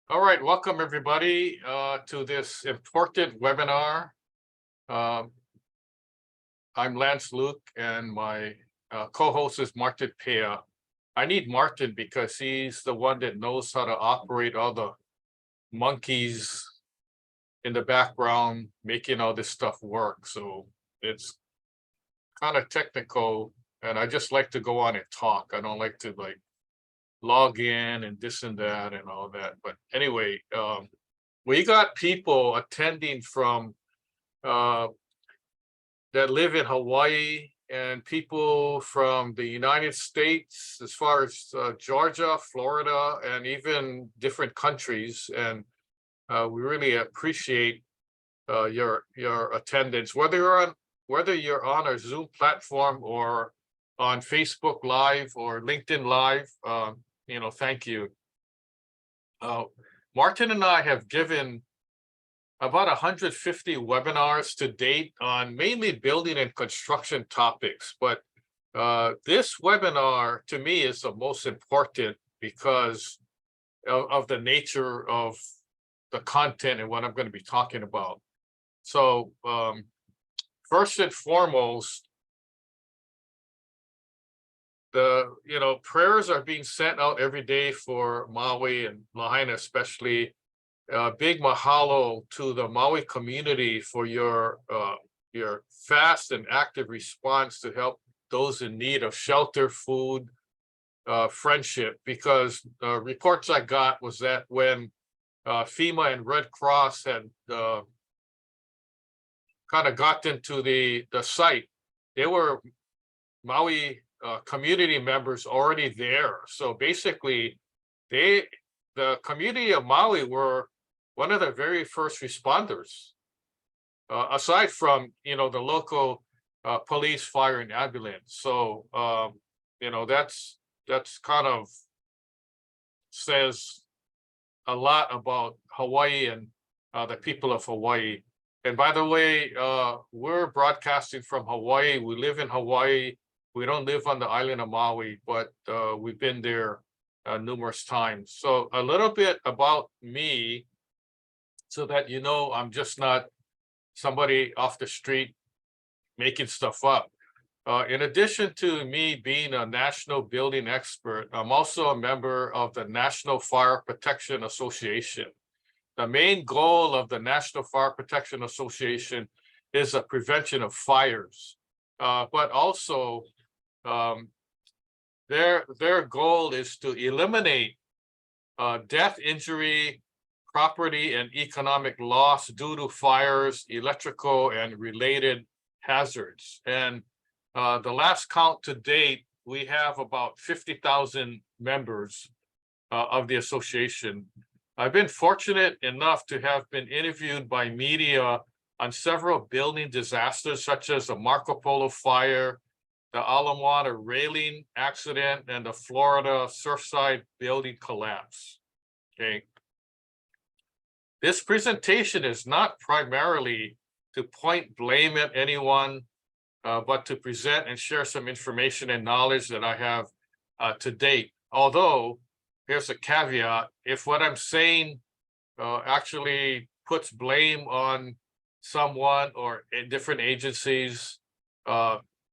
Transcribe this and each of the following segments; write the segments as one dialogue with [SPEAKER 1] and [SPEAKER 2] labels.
[SPEAKER 1] All right, welcome everybody to this important webinar. Um, I'm Lance Luke and my co-host is Martin Pea. I need Martin because he's the one that knows how to operate all the monkeys in the background, making all this stuff work. So it's kind of technical and I just like to go on and talk. I don't like to log in and this and that and all that. But anyway, we got people attending from uh, that live in Hawaii and people from the United States, as far as Georgia, Florida, and even different countries. And we really appreciate your attendance, whether you're on a Zoom platform or on Facebook Live or LinkedIn Live. Thank you. Martin and I have given about 150 webinars to date on mainly building and construction topics. But this webinar to me is the most important because of the nature of the content and what I'm going to be talking about. So first and foremost, the prayers are being sent out every day for Maui and Lahaina especially. Big mahalo to the Maui community for your fast and active response to help those in need of shelter, food, friendship. Because reports I got was that when FEMA and Red Cross had kind of got into the site, they were Maui community members already there. So basically, the community of Maui were one of the very first responders, aside from the local police, fire, and ambulance. So that's kind of says a lot about Hawaii and the people of Hawaii. And by the way, we're broadcasting from Hawaii. We live in Hawaii. We don't live on the island of Maui, but we've been there numerous times. So a little bit about me, so that I'm just not somebody off the street making stuff up. In addition to me being a national building expert, I'm also a member of the National Fire Protection Association. The main goal of the National Fire Protection Association is the prevention of fires, but also their goal is to eliminate death, injury, property, and economic loss due to fires, electrical, and related hazards. And the last count to date, we have about 50,000 members of the association. I've been fortunate enough to have been interviewed by media on several building disasters, such as the Marco Polo fire, the Ala Moana railing accident, and the Florida Surfside building collapse. Okay. This presentation is not primarily to point blame at anyone, but to present and share some information and knowledge that I have to date. Although, here's a caveat: if what I'm saying actually puts blame on someone or in different agencies,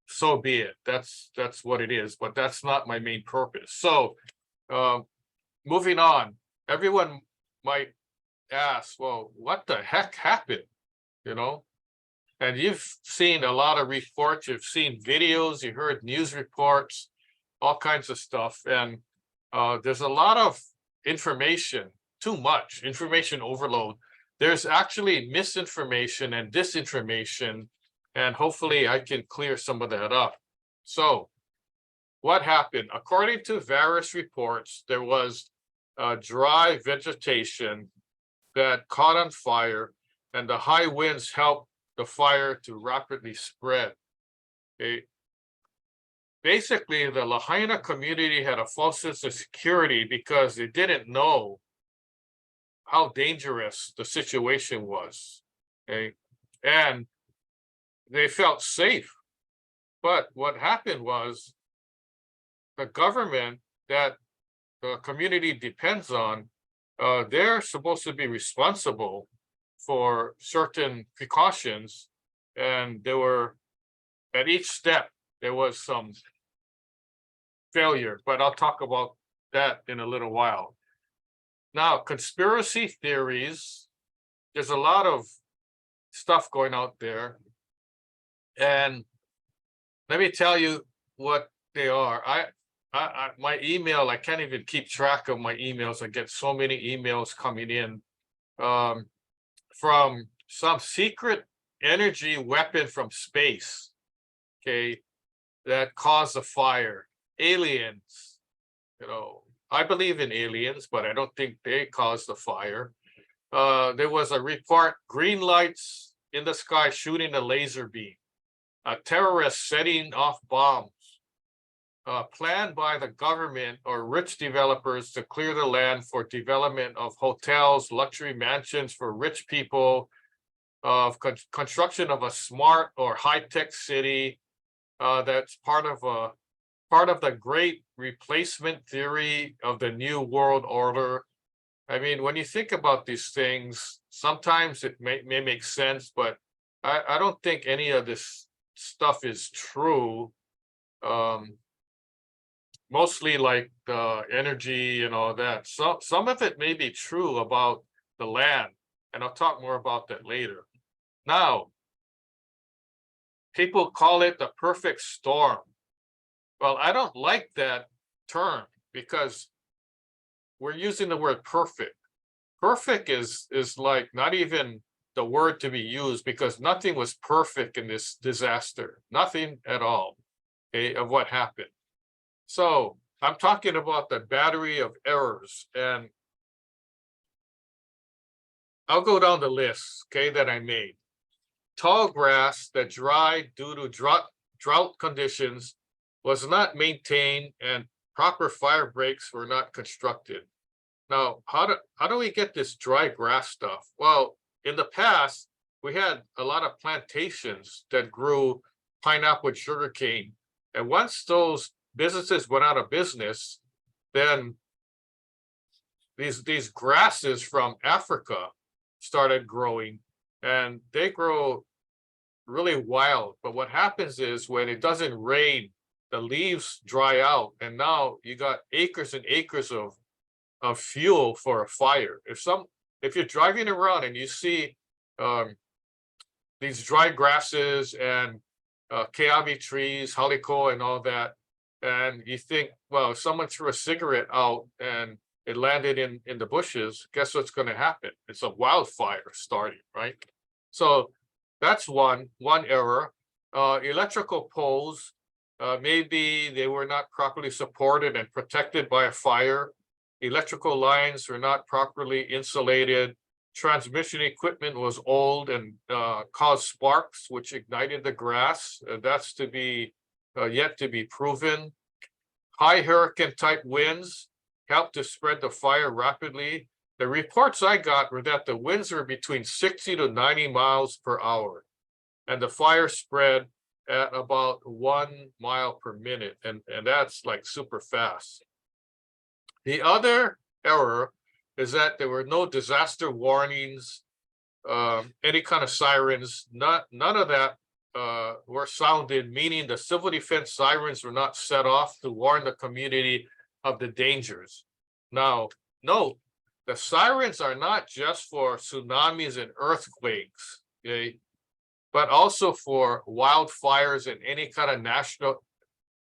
[SPEAKER 1] so be it. That's what it is, but that's not my main purpose. So moving on, everyone might ask, well, what the heck happened? And you've seen a lot of reports, you've seen videos, you heard news reports, all kinds of stuff. And there's a lot of information, too much information overload. There's actually misinformation and disinformation, and hopefully I can clear some of that up. So what happened? According to various reports, there was dry vegetation that caught on fire, and the high winds helped the fire to rapidly spread. Okay. Basically, the Lahaina community had a false sense of security because they didn't know how dangerous the situation was. Okay. And they felt safe. But what happened was the government that the community depends on they're supposed to be responsible for certain precautions, and there were at each step there was some failure, but I'll talk about that in a little while. Now, conspiracy theories, there's a lot of stuff going out there, and let me tell you what they are. My email, I can't even keep track of my emails. I get so many emails coming in from some secret energy weapon from space, okay, that caused a fire. Aliens, I believe in aliens, but I don't think they caused the fire. There was a report, green lights in the sky shooting a laser beam, a terrorist setting off bombs, planned by the government or rich developers to clear the land for development of hotels, luxury mansions for rich people, of construction of a smart or high-tech city. That's part of the great replacement theory of the new world order. I mean, when you think about these things, sometimes it may make sense, but I don't think any of this stuff is true. Mostly like the energy and all that. Some of it may be true about the land, and I'll talk more about that later. Now, people call it the perfect storm. Well, I don't like that term because we're using the word perfect. Perfect is like not even the word to be used, because nothing was perfect in this disaster. Nothing at all, okay, of what happened. So I'm talking about the battery of errors, and I'll go down the list, okay, that I made. Tall grass that dried due to drought conditions was not maintained, and proper fire breaks were not constructed. Now, how do we get this dry grass stuff? Well, in the past, we had a lot of plantations that grew pineapple and sugarcane, and once those businesses went out of business, then these grasses from Africa started growing, and they grow really wild. But what happens is when it doesn't rain, the leaves dry out, and now you got acres and acres of fuel for a fire. If you're driving around and you see these dry grasses and keabi trees, haliko and all that, and you think, well, if someone threw a cigarette out and it landed in the bushes, guess what's going to happen? It's a wildfire starting, right? So that's one error. Electrical poles, maybe they were not properly supported and protected by a fire. Electrical lines were not properly insulated. Transmission equipment was old and caused sparks, which ignited the grass. That's to be yet to be proven. High hurricane type winds helped to spread the fire rapidly. The reports I got were that the winds were between 60 to 90 miles per hour, and the fire spread at about 1 mile per minute, and that's like super fast. The other error is that there were no disaster warnings, any kind of sirens, none of that were sounded, meaning the civil defense sirens were not set off to warn the community of the dangers. Now, note, the sirens are not just for tsunamis and earthquakes, okay, but also for wildfires and any kind of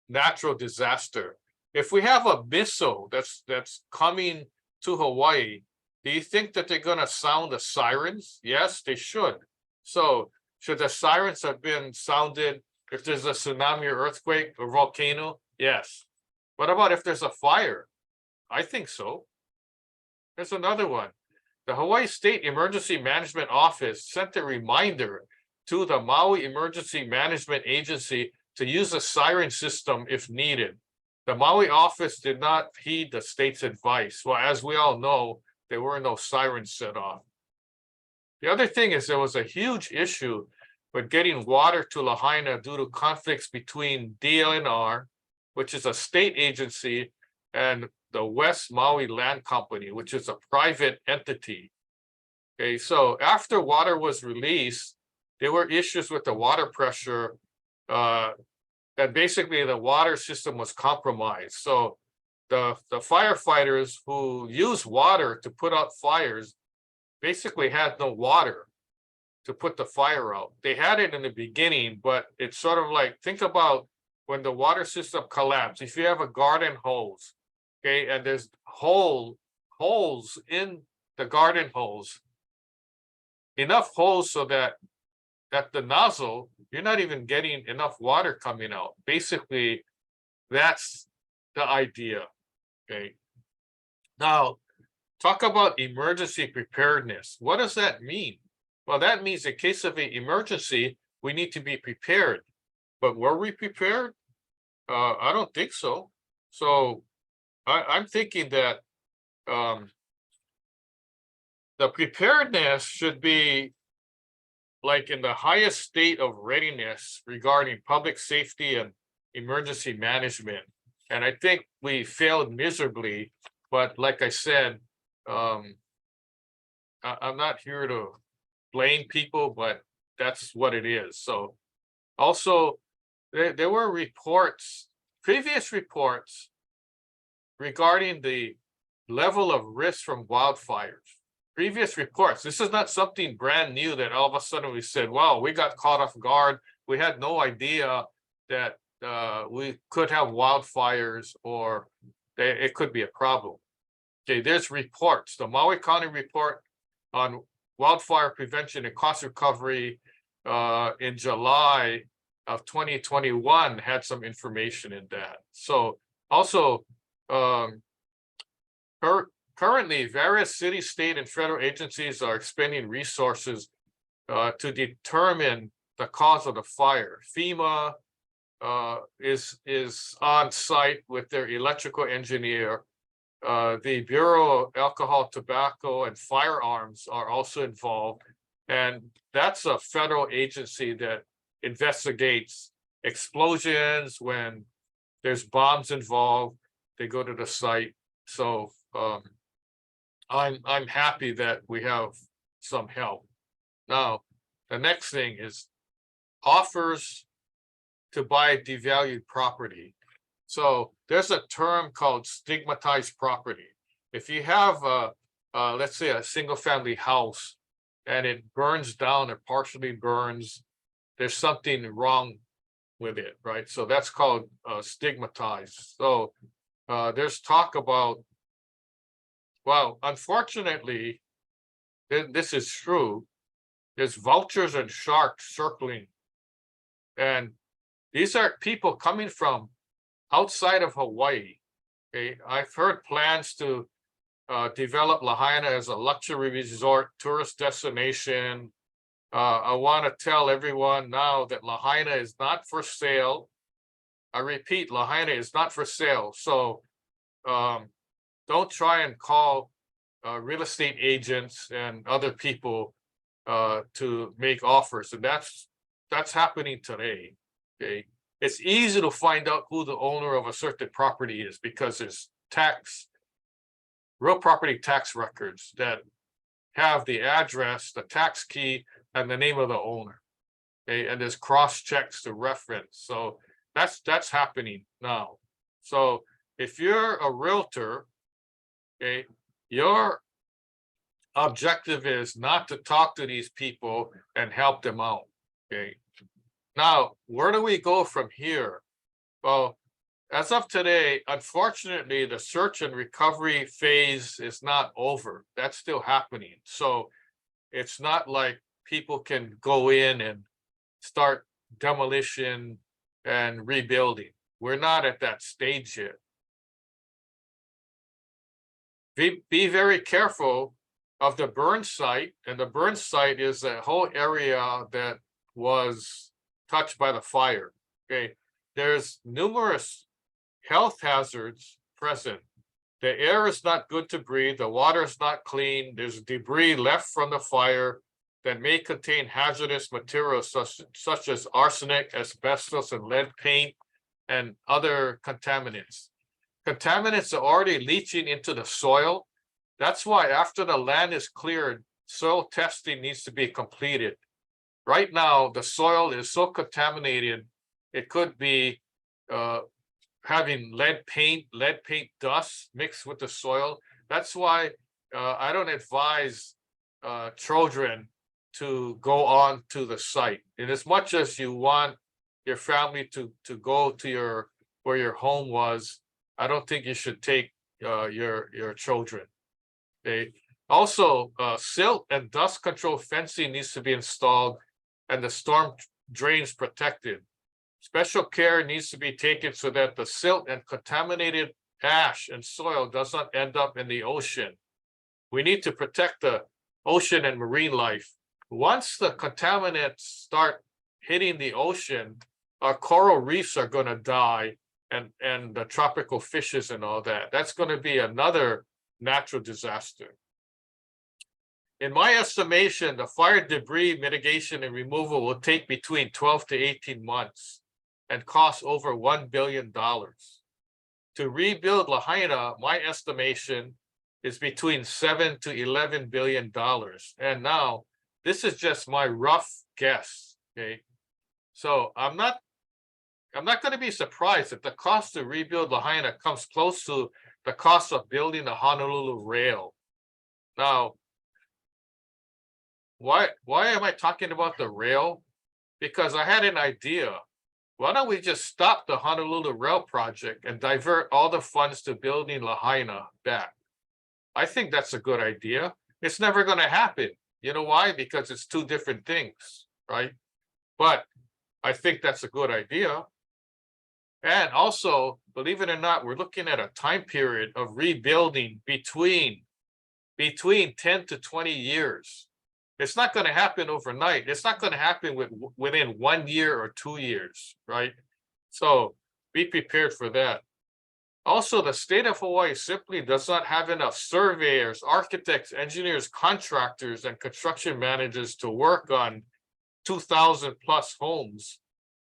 [SPEAKER 1] natural disaster. If we have a missile that's coming to Hawaii, do you think that they're going to sound the sirens? Yes, they should. So should the sirens have been sounded if there's a tsunami or earthquake or volcano? Yes. What about if there's a fire? I think so. There's another one. The Hawaii State Emergency Management Office sent a reminder to the Maui Emergency Management Agency to use a siren system if needed. The Maui office did not heed the state's advice. Well, as we all know, there were no sirens set off. The other thing is there was a huge issue with getting water to Lahaina due to conflicts between DLNR, which is a state agency, and the West Maui Land Company, which is a private entity. Okay, so after water was released, there were issues with the water pressure, and basically the water system was compromised. So the firefighters who use water to put out fires basically had no water to put the fire out. They had it in the beginning, but it's sort of like, think about when the water system collapsed. If you have a garden hose, okay, and there's holes in the garden hose, enough holes so that at the nozzle, you're not even getting enough water coming out. Basically, that's the idea. Okay. Now, talk about emergency preparedness. What does that mean? Well, that means in case of an emergency, we need to be prepared. But were we prepared? I don't think so. So I'm thinking that the preparedness should be like in the highest state of readiness regarding public safety and emergency management. And I think we failed miserably, but like I said, I'm not here to blame people, but that's what it is. So also there were reports, previous reports regarding the level of risk from wildfires. Previous reports. This is not something brand new that all of a sudden we said, wow, we got caught off guard. We had no idea that we could have wildfires or it could be a problem. Okay, there's reports. The Maui County report on wildfire prevention and cost recovery in July of 2021 had some information in that. So also, currently, various city, state, and federal agencies are expending resources to determine the cause of the fire. FEMA is on site with their electrical engineer. The Bureau of Alcohol, Tobacco, and Firearms are also involved. And that's a federal agency that investigates explosions when there's bombs involved. They go to the site. So I'm happy that we have some help. Now, the next thing is offers to buy devalued property. So there's a term called stigmatized property. If you have let's say a single family house and it burns down or partially burns, there's something wrong with it, right? So that's called stigmatized. So there's talk about, well, unfortunately, this is true. There's vultures and sharks circling. And these are people coming from outside of Hawaii. Okay, I've heard plans to develop Lahaina as a luxury resort tourist destination. I want to tell everyone now that Lahaina is not for sale. I repeat, Lahaina is not for sale. So don't try and call real estate agents and other people to make offers. And that's happening today. Okay, it's easy to find out who the owner of a certain property is because there's real property tax records that have the address, the tax key, and the name of the owner. Okay, and there's cross checks to reference. So that's happening now. So if you're a realtor, okay, your objective is not to talk to these people and help them out. Okay. Now, where do we go from here? Well, as of today, unfortunately, the search and recovery phase is not over. That's still happening. So it's not like people can go in and start demolition and rebuilding. We're not at that stage yet. Be very careful of the burn site. And the burn site is a whole area that was touched by the fire. Okay, there's numerous health hazards present. The air is not good to breathe. The water is not clean. There's debris left from the fire that may contain hazardous materials such as arsenic, asbestos, and lead paint, and other contaminants. contaminants are already leaching into the soil. That's why after the land is cleared, soil testing needs to be completed. Right now, the soil is so contaminated, it could be having lead paint dust mixed with the soil. That's why I don't advise children to go on to the site. And as much as you want your family to go to where your home was, I don't think you should take your children. Okay. Also, silt and dust control fencing needs to be installed and the storm drains protected. Special care needs to be taken so that the silt and contaminated ash and soil does not end up in the ocean. We need to protect the ocean and marine life. Once the contaminants start hitting the ocean, our coral reefs are going to die, and the tropical fishes and all that. That's going to be another natural disaster. In my estimation, the fire debris mitigation and removal will take between 12 to 18 months and cost over $1 billion. To rebuild Lahaina, my estimation is between $7 to $11 billion. And now, this is just my rough guess, okay? So I'm not going to be surprised if the cost to rebuild Lahaina comes close to the cost of building the Honolulu rail. Now, why am I talking about the rail? Because I had an idea. Why don't we just stop the Honolulu rail project and divert all the funds to building Lahaina back? I think that's a good idea. It's never going to happen. You know why? Because it's two different things, right? But I think that's a good idea. And also, believe it or not, we're looking at a time period of rebuilding between 10 to 20 years. It's not going to happen overnight. It's not going to happen within 1 year or 2 years, right? So be prepared for that. Also, the state of Hawaii simply does not have enough surveyors, architects, engineers, contractors, and construction managers to work on 2,000 plus homes,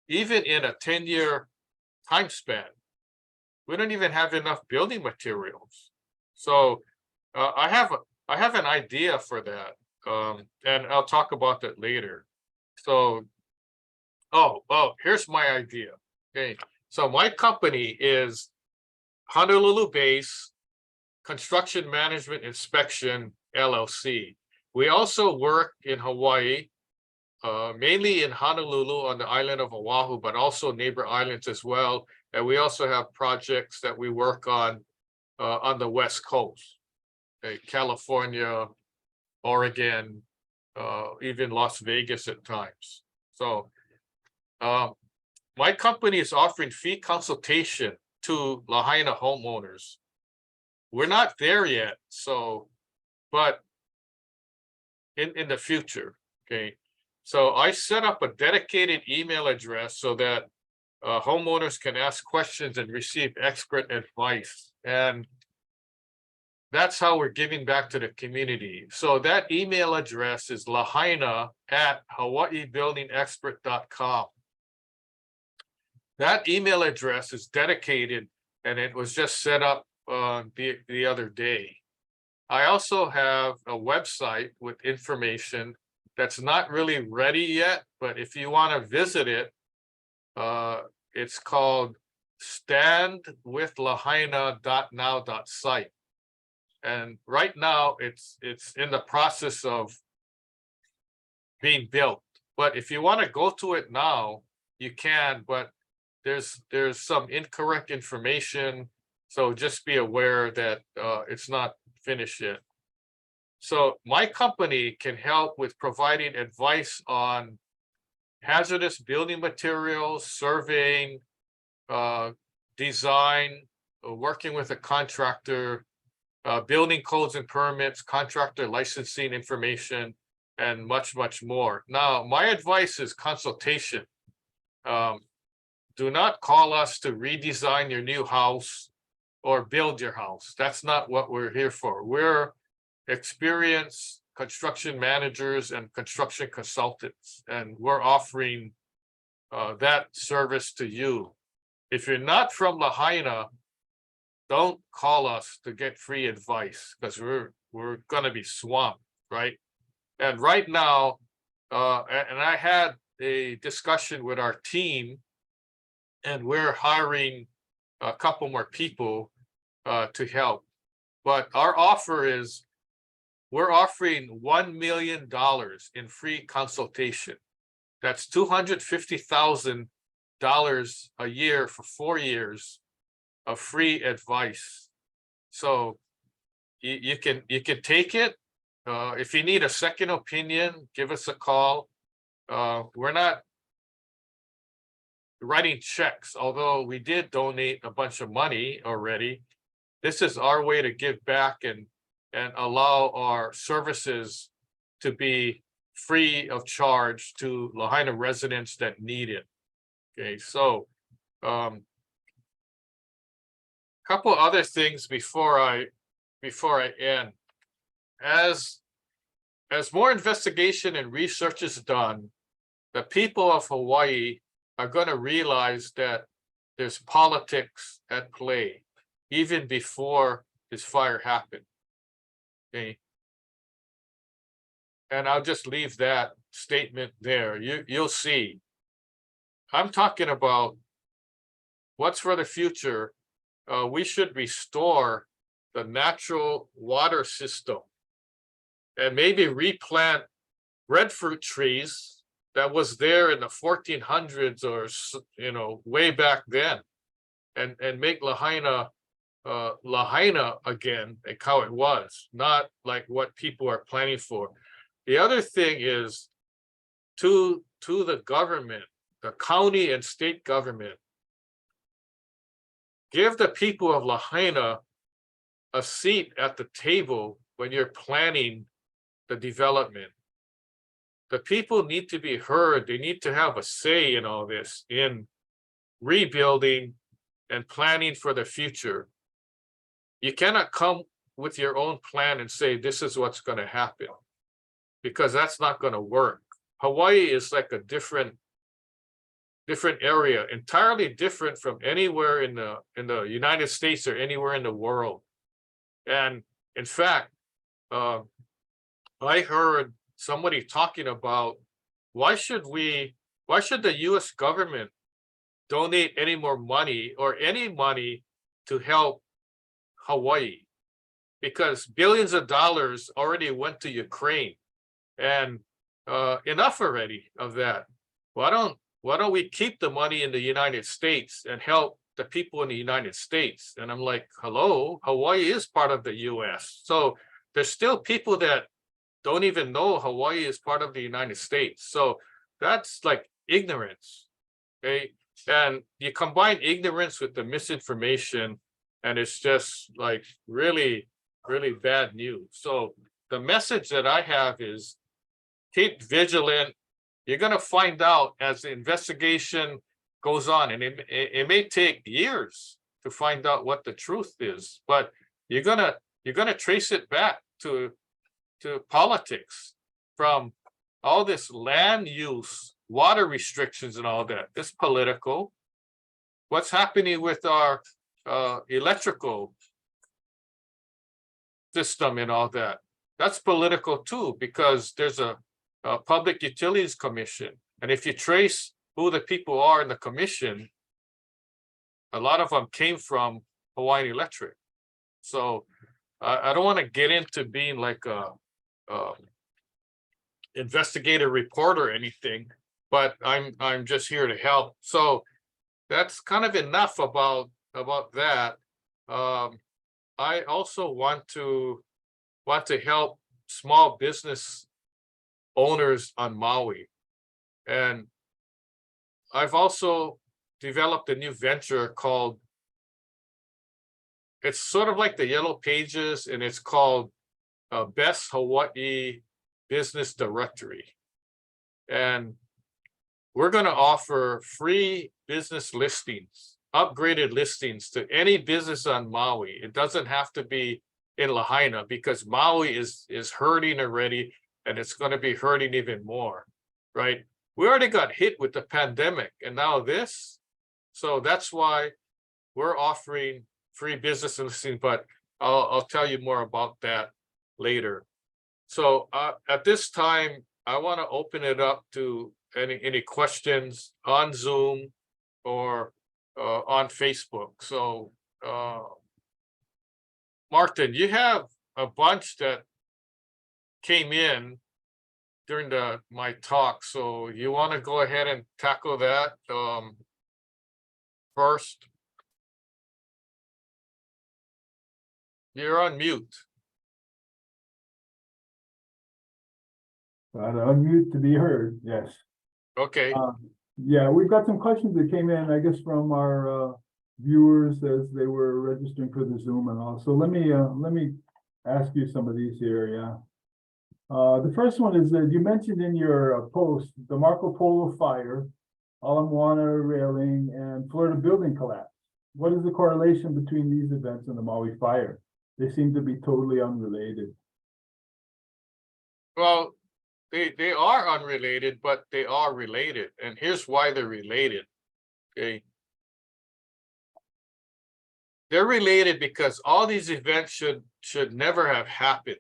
[SPEAKER 1] even in a 10-year time span. We don't even have enough building materials. So I have an idea for that, and I'll talk about that later. So, here's my idea. Okay, so my company is Honolulu-based Construction Management Inspection LLC. We also work in Hawaii, mainly in Honolulu on the island of Oahu, but also neighbor islands as well. And we also have projects that we work on the West Coast, okay, California, Oregon, even Las Vegas at times. So my company is offering fee consultation to Lahaina homeowners. We're not there yet, so, but in the future, okay? So I set up a dedicated email address so that homeowners can ask questions and receive expert advice. And that's how we're giving back to the community. So that email address is lahaina@hawaiibuildingexpert.com. That email address is dedicated, and it was just set up the other day. I also have a website with information that's not really ready yet, but if you want to visit it, it's called standwithlahaina.now.site. And right now it's in the process of being built. But if you want to go to it now, you can, but there's some incorrect information. So just be aware that it's not finished yet. So my company can help with providing advice on hazardous building materials, surveying, design, working with a contractor, building codes and permits, contractor licensing information, and much, much more. Now, my advice is consultation. Do not call us to redesign your new house or build your house. That's not what we're here for. We're experienced construction managers and construction consultants, and we're offering that service to you. If you're not from Lahaina, don't call us to get free advice because we're gonna be swamped, right? And right now, and I had a discussion with our team, and we're hiring a couple more people to help. But our offer is we're offering $1 million in free consultation. That's $250,000 a year for 4 years of free advice. So you can take it. If you need a second opinion, give us a call. We're not writing checks, although we did donate a bunch of money already. This is our way to give back and allow our services to be free of charge to Lahaina residents that need it. Okay, so couple other things before I end. As more investigation and research is done, the people of Hawaii are going to realize that there's politics at play even before this fire happened. Okay. And I'll just leave that statement there. You'll see. I'm talking about what's for the future. We should restore the natural water system and maybe replant breadfruit trees that was there in the 1400s or way back then, and make Lahaina Lahaina again, like how it was, not like what people are planning for. The other thing is to the government, the county and state government, give the people of Lahaina a seat at the table when you're planning the development. The people need to be heard. They need to have a say in all this, in rebuilding and planning for the future. You cannot come with your own plan and say, this is what's going to happen, because that's not going to work. Hawaii is like a different area, entirely different from anywhere in the United States or anywhere in the world. And in fact, I heard somebody talking about why should the US government donate any more money or any money to help Hawaii, because billions of dollars already went to Ukraine, and enough already of that. Why don't we keep the money in the United States and help the people in the United States? And I'm like, hello, Hawaii is part of the US. So there's still people that don't even know Hawaii is part of the United States. So that's like ignorance, okay? And you combine ignorance with the misinformation, and it's just like really, really bad news. So the message that I have is keep vigilant. You're going to find out as the investigation goes on, and it may take years to find out what the truth is, but you're gonna trace it back to politics, from all this land use, water restrictions, and all that. It's political. What's happening with our electrical system and all that? That's political too, because there's a Public Utilities Commission, and if you trace who the people are in the commission, a lot of them came from Hawaiian Electric. So I don't want to get into being like a investigative report or anything, but I'm just here to help. So that's kind of enough about that. I also want to help small business owners on Maui, and I've also developed a new venture called, it's sort of like the Yellow Pages, and it's called Best Hawaii Business Directory. And we're going to offer free business listings, upgraded listings to any business on Maui. It doesn't have to be in Lahaina, because Maui is hurting already, and it's going to be hurting even more, right? We already got hit with the pandemic, and now this. So that's why we're offering free business listing, but I'll tell you more about that later. So at this time, I want to open it up to any questions on Zoom or on Facebook. So Martin, you have a bunch that came in during my talk, so you want to go ahead and tackle that first? You're on mute.
[SPEAKER 2] Unmute to be heard, yes.
[SPEAKER 1] Okay.
[SPEAKER 2] Yeah, we've got some questions that came in, I guess, from our viewers as they were registering for the Zoom and all. So let me ask you some of these here, yeah. The first one is that you mentioned in your post the Marco Polo fire, Ala Moana railing, and Florida building collapse. What is the correlation between these events and the Maui fire? They seem to be totally unrelated.
[SPEAKER 1] Well, they are unrelated, but they are related, and here's why they're related. Okay. They're related because all these events should never have happened.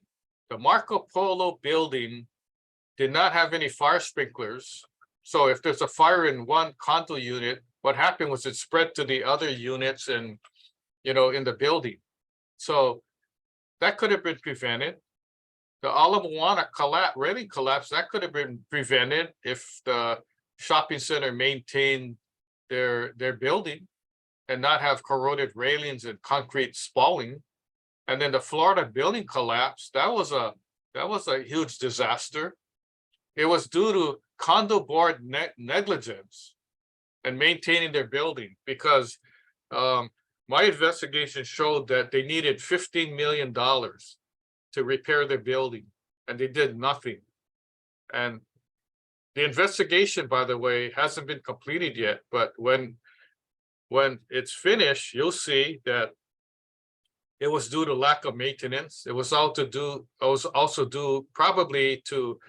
[SPEAKER 1] The Marco Polo building did not have any fire sprinklers. So if there's a fire in one condo unit, what happened was it spread to the other units and, in the building. So that could have been prevented. The Ala Moana railing collapse, that could have been prevented if the shopping center maintained their building and not have corroded railings and concrete spalling. And then the Florida building collapse, that was a huge disaster. It was due to condo board negligence and maintaining their building, because my investigation showed that they needed $15 million to repair their building, and they did nothing. And the investigation, by the way, hasn't been completed yet, but when it's finished, you'll see that it was due to lack of maintenance. It was also due probably to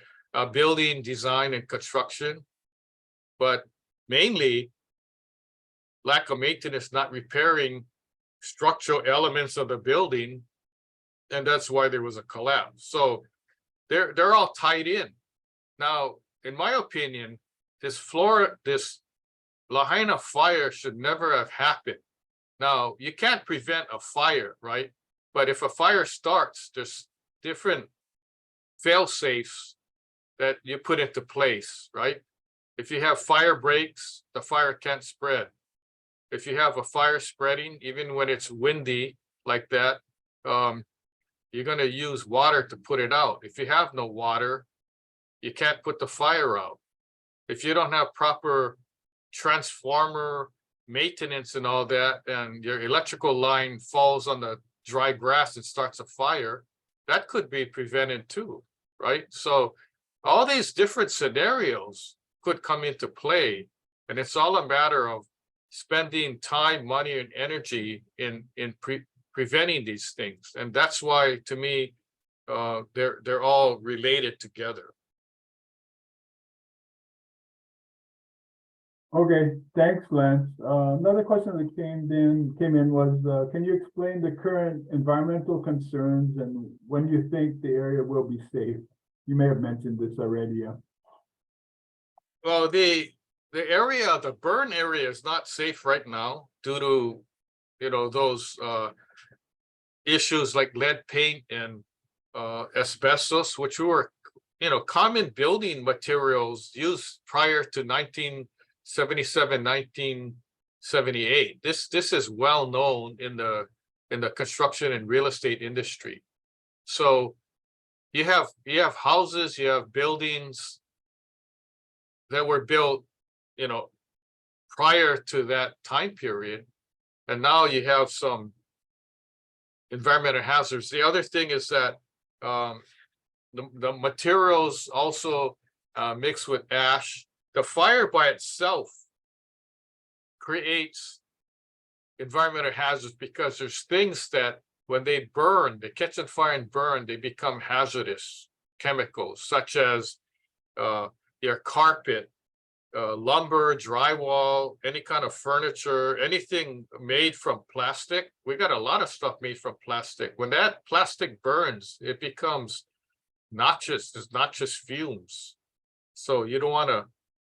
[SPEAKER 1] building design and construction, but mainly lack of maintenance, not repairing structural elements of the building, and that's why there was a collapse. So they're all tied in. Now, in my opinion, this Lahaina fire should never have happened. Now, you can't prevent a fire, right? But if a fire starts, there's different fail-safes that you put into place, right? If you have fire breaks, the fire can't spread. If you have a fire spreading, even when it's windy like that, you're going to use water to put it out. If you have no water, you can't put the fire out. If you don't have proper transformer maintenance and all that, and your electrical line falls on the dry grass and starts a fire, that could be prevented too, right? So all these different scenarios could come into play, and it's all a matter of spending time, money, and energy in preventing these things. And that's why, to me, they're all related together.
[SPEAKER 2] Okay, thanks, Lance. Another question that came in was, can you explain the current environmental concerns and when you think the area will be safe? You may have mentioned this already. Yeah.
[SPEAKER 1] Well, the burn area is not safe right now due to, those issues like lead paint and asbestos, which were, common building materials used prior to 1977, 1978. This is well known in the construction and real estate industry. So you have houses, you have buildings that were built, prior to that time period, and now you have some environmental hazards. The other thing is that the materials also mix with ash. The fire by itself creates environmental hazards because there's things that when they burn, they catch on fire and burn, they become hazardous chemicals, such as your carpet lumber, drywall, any kind of furniture, anything made from plastic. We got a lot of stuff made from plastic. When that plastic burns, it becomes noxious, there's noxious fumes. So you don't want to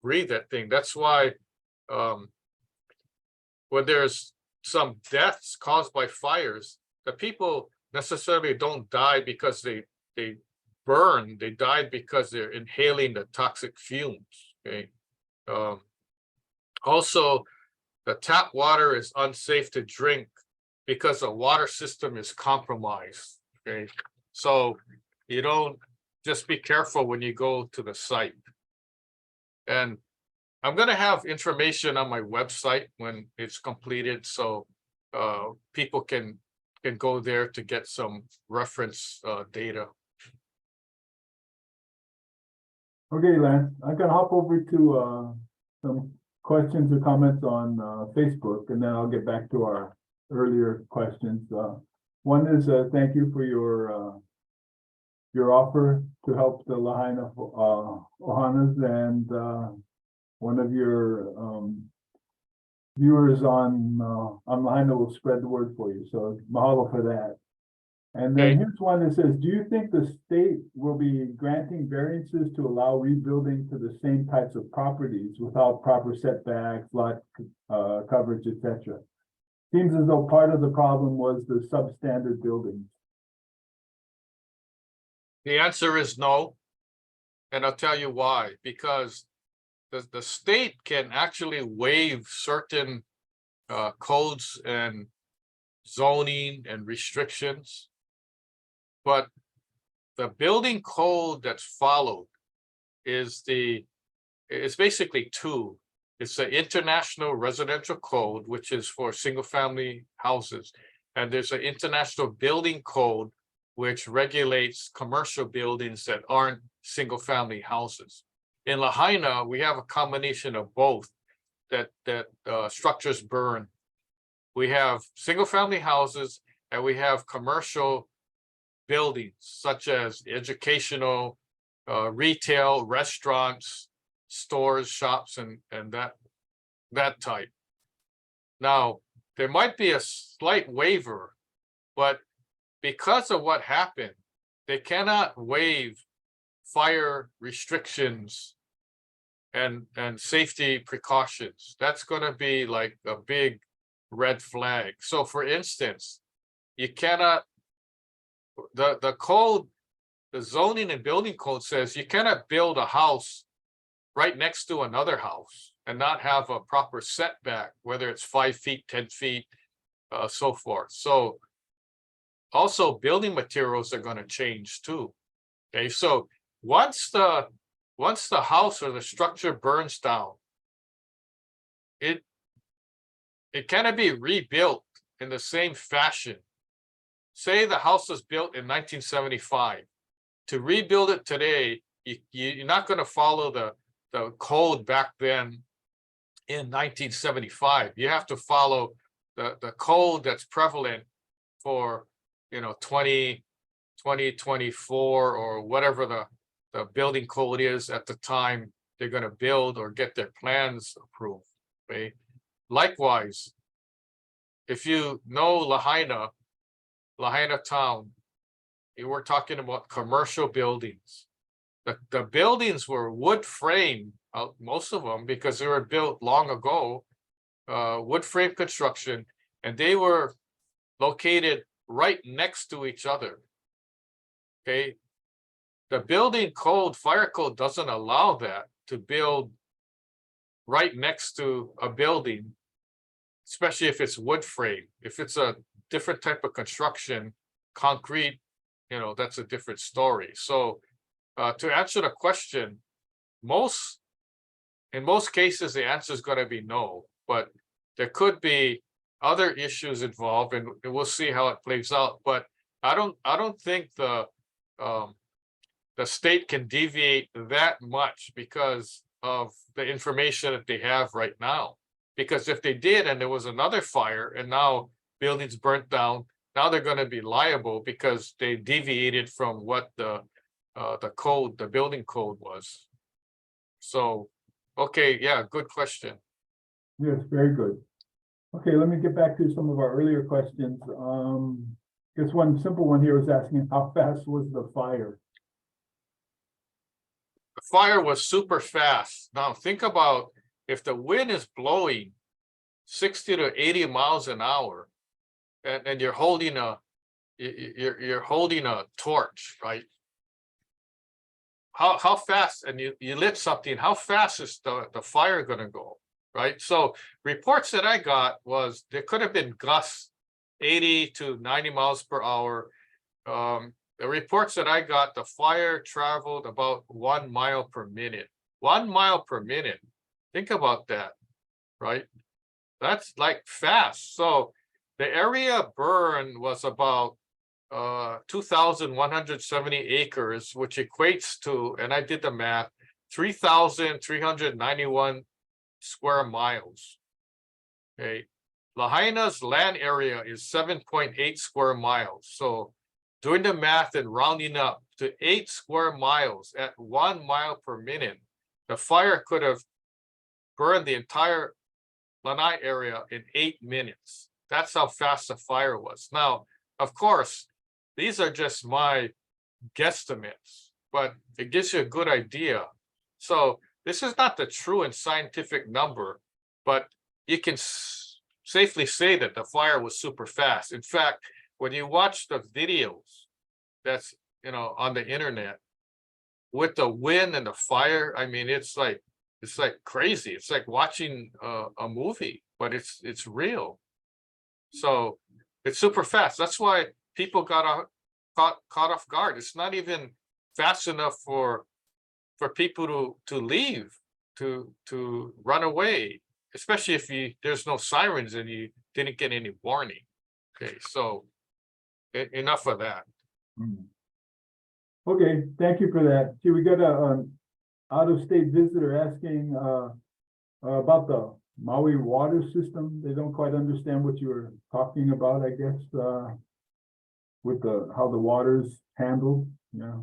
[SPEAKER 1] breathe that thing. That's why when there's some deaths caused by fires, the people necessarily don't die because they burn, they died because they're inhaling the toxic fumes. Okay. Also, the tap water is unsafe to drink because the water system is compromised. Okay, so you don't, just be careful when you go to the site. And I'm going to have information on my website when it's completed, so people can go there to get some reference data.
[SPEAKER 2] Okay, Lance, I'm gonna hop over to some questions or comments on Facebook, and then I'll get back to our earlier questions. One is thank you for your offer to help the Lahaina Ohanas, and one of your viewers on Lahaina will spread the word for you. So mahalo for that. And then
[SPEAKER 1] Okay.
[SPEAKER 2] here's one that says, do you think the state will be granting variances to allow rebuilding to the same types of properties without proper setbacks, lot coverage, etc.? Seems as though part of the problem was the substandard buildings.
[SPEAKER 1] The answer is no, and I'll tell you why. Because the state can actually waive certain codes and zoning and restrictions, but the building code that's followed is it's basically two. It's the International Residential Code, which is for single-family houses, and there's an International Building Code, which regulates commercial buildings that aren't single-family houses. In Lahaina, we have a combination of both that structures burn. We have single-family houses and we have commercial buildings such as educational, retail, restaurants, stores, shops, and that type. Now, there might be a slight waiver, but because of what happened, they cannot waive fire restrictions and safety precautions. That's going to be like a big red flag. So for instance, you cannot, the code, the zoning and building code says you cannot build a house right next to another house and not have a proper setback, whether it's 5 feet, 10 feet, so forth. So also building materials are going to change too. Okay, so once the house or the structure burns down, it cannot be rebuilt in the same fashion. Say the house was built in 1975. To rebuild it today, you're not going to follow the code back then in 1975. You have to follow the code that's prevalent for 2024 or whatever the building code is at the time they're going to build or get their plans approved. Okay. Likewise, if you know Lahaina town, you were talking about commercial buildings. The buildings were wood frame, most of them, because they were built long ago, wood frame construction, and they were located right next to each other. Okay, the building code, fire code, doesn't allow that, to build right next to a building, especially if it's wood frame. If it's a different type of construction, concrete, that's a different story. So to answer the question, in most cases, the answer is going to be no, but there could be other issues involved, and we'll see how it plays out. But I don't think the state can deviate that much because of the information that they have right now. Because if they did, and there was another fire, and now buildings burnt down, now they're going to be liable because they deviated from what the building code was. So Okay, yeah, good question.
[SPEAKER 2] Yes, very good. Okay, let me get back to some of our earlier questions. Guess one simple one here was asking how fast was the fire?
[SPEAKER 1] The fire was super fast. Now think about if the wind is blowing 60 to 80 miles an hour, and you're holding you're holding a torch, right? How fast, and you lit something, how fast is the fire gonna go, right? So reports that I got was there could have been gusts 80 to 90 miles per hour. The reports that I got, the fire traveled about 1 mile per minute. 1 mile per minute. Think about that, right? That's like fast. So the area burned was about 2,170 acres, which equates to, and I did the math, 3,391 square miles. Okay, Lahaina's land area is 7.8 square miles. So doing the math and rounding up to 8 square miles at 1 mile per minute, the fire could have burned the entire Lanai area in 8 minutes. That's how fast the fire was. Now, of course, these are just my guesstimates, but it gives you a good idea. So this is not the true and scientific number, but you can safely say that the fire was super fast. In fact, when you watch the videos that's on the internet with the wind and the fire, I mean, it's like crazy. It's like watching a movie, but it's real. So it's super fast. That's why people got caught off guard. It's not even fast enough for people to leave, to run away, especially if there's no sirens and you didn't get any warning. Okay, so enough of that.
[SPEAKER 2] Okay, thank you for that. See, we got a out-of-state visitor asking about the Maui water system. They don't quite understand what you were talking about, I guess, with how the water's handled. Yeah.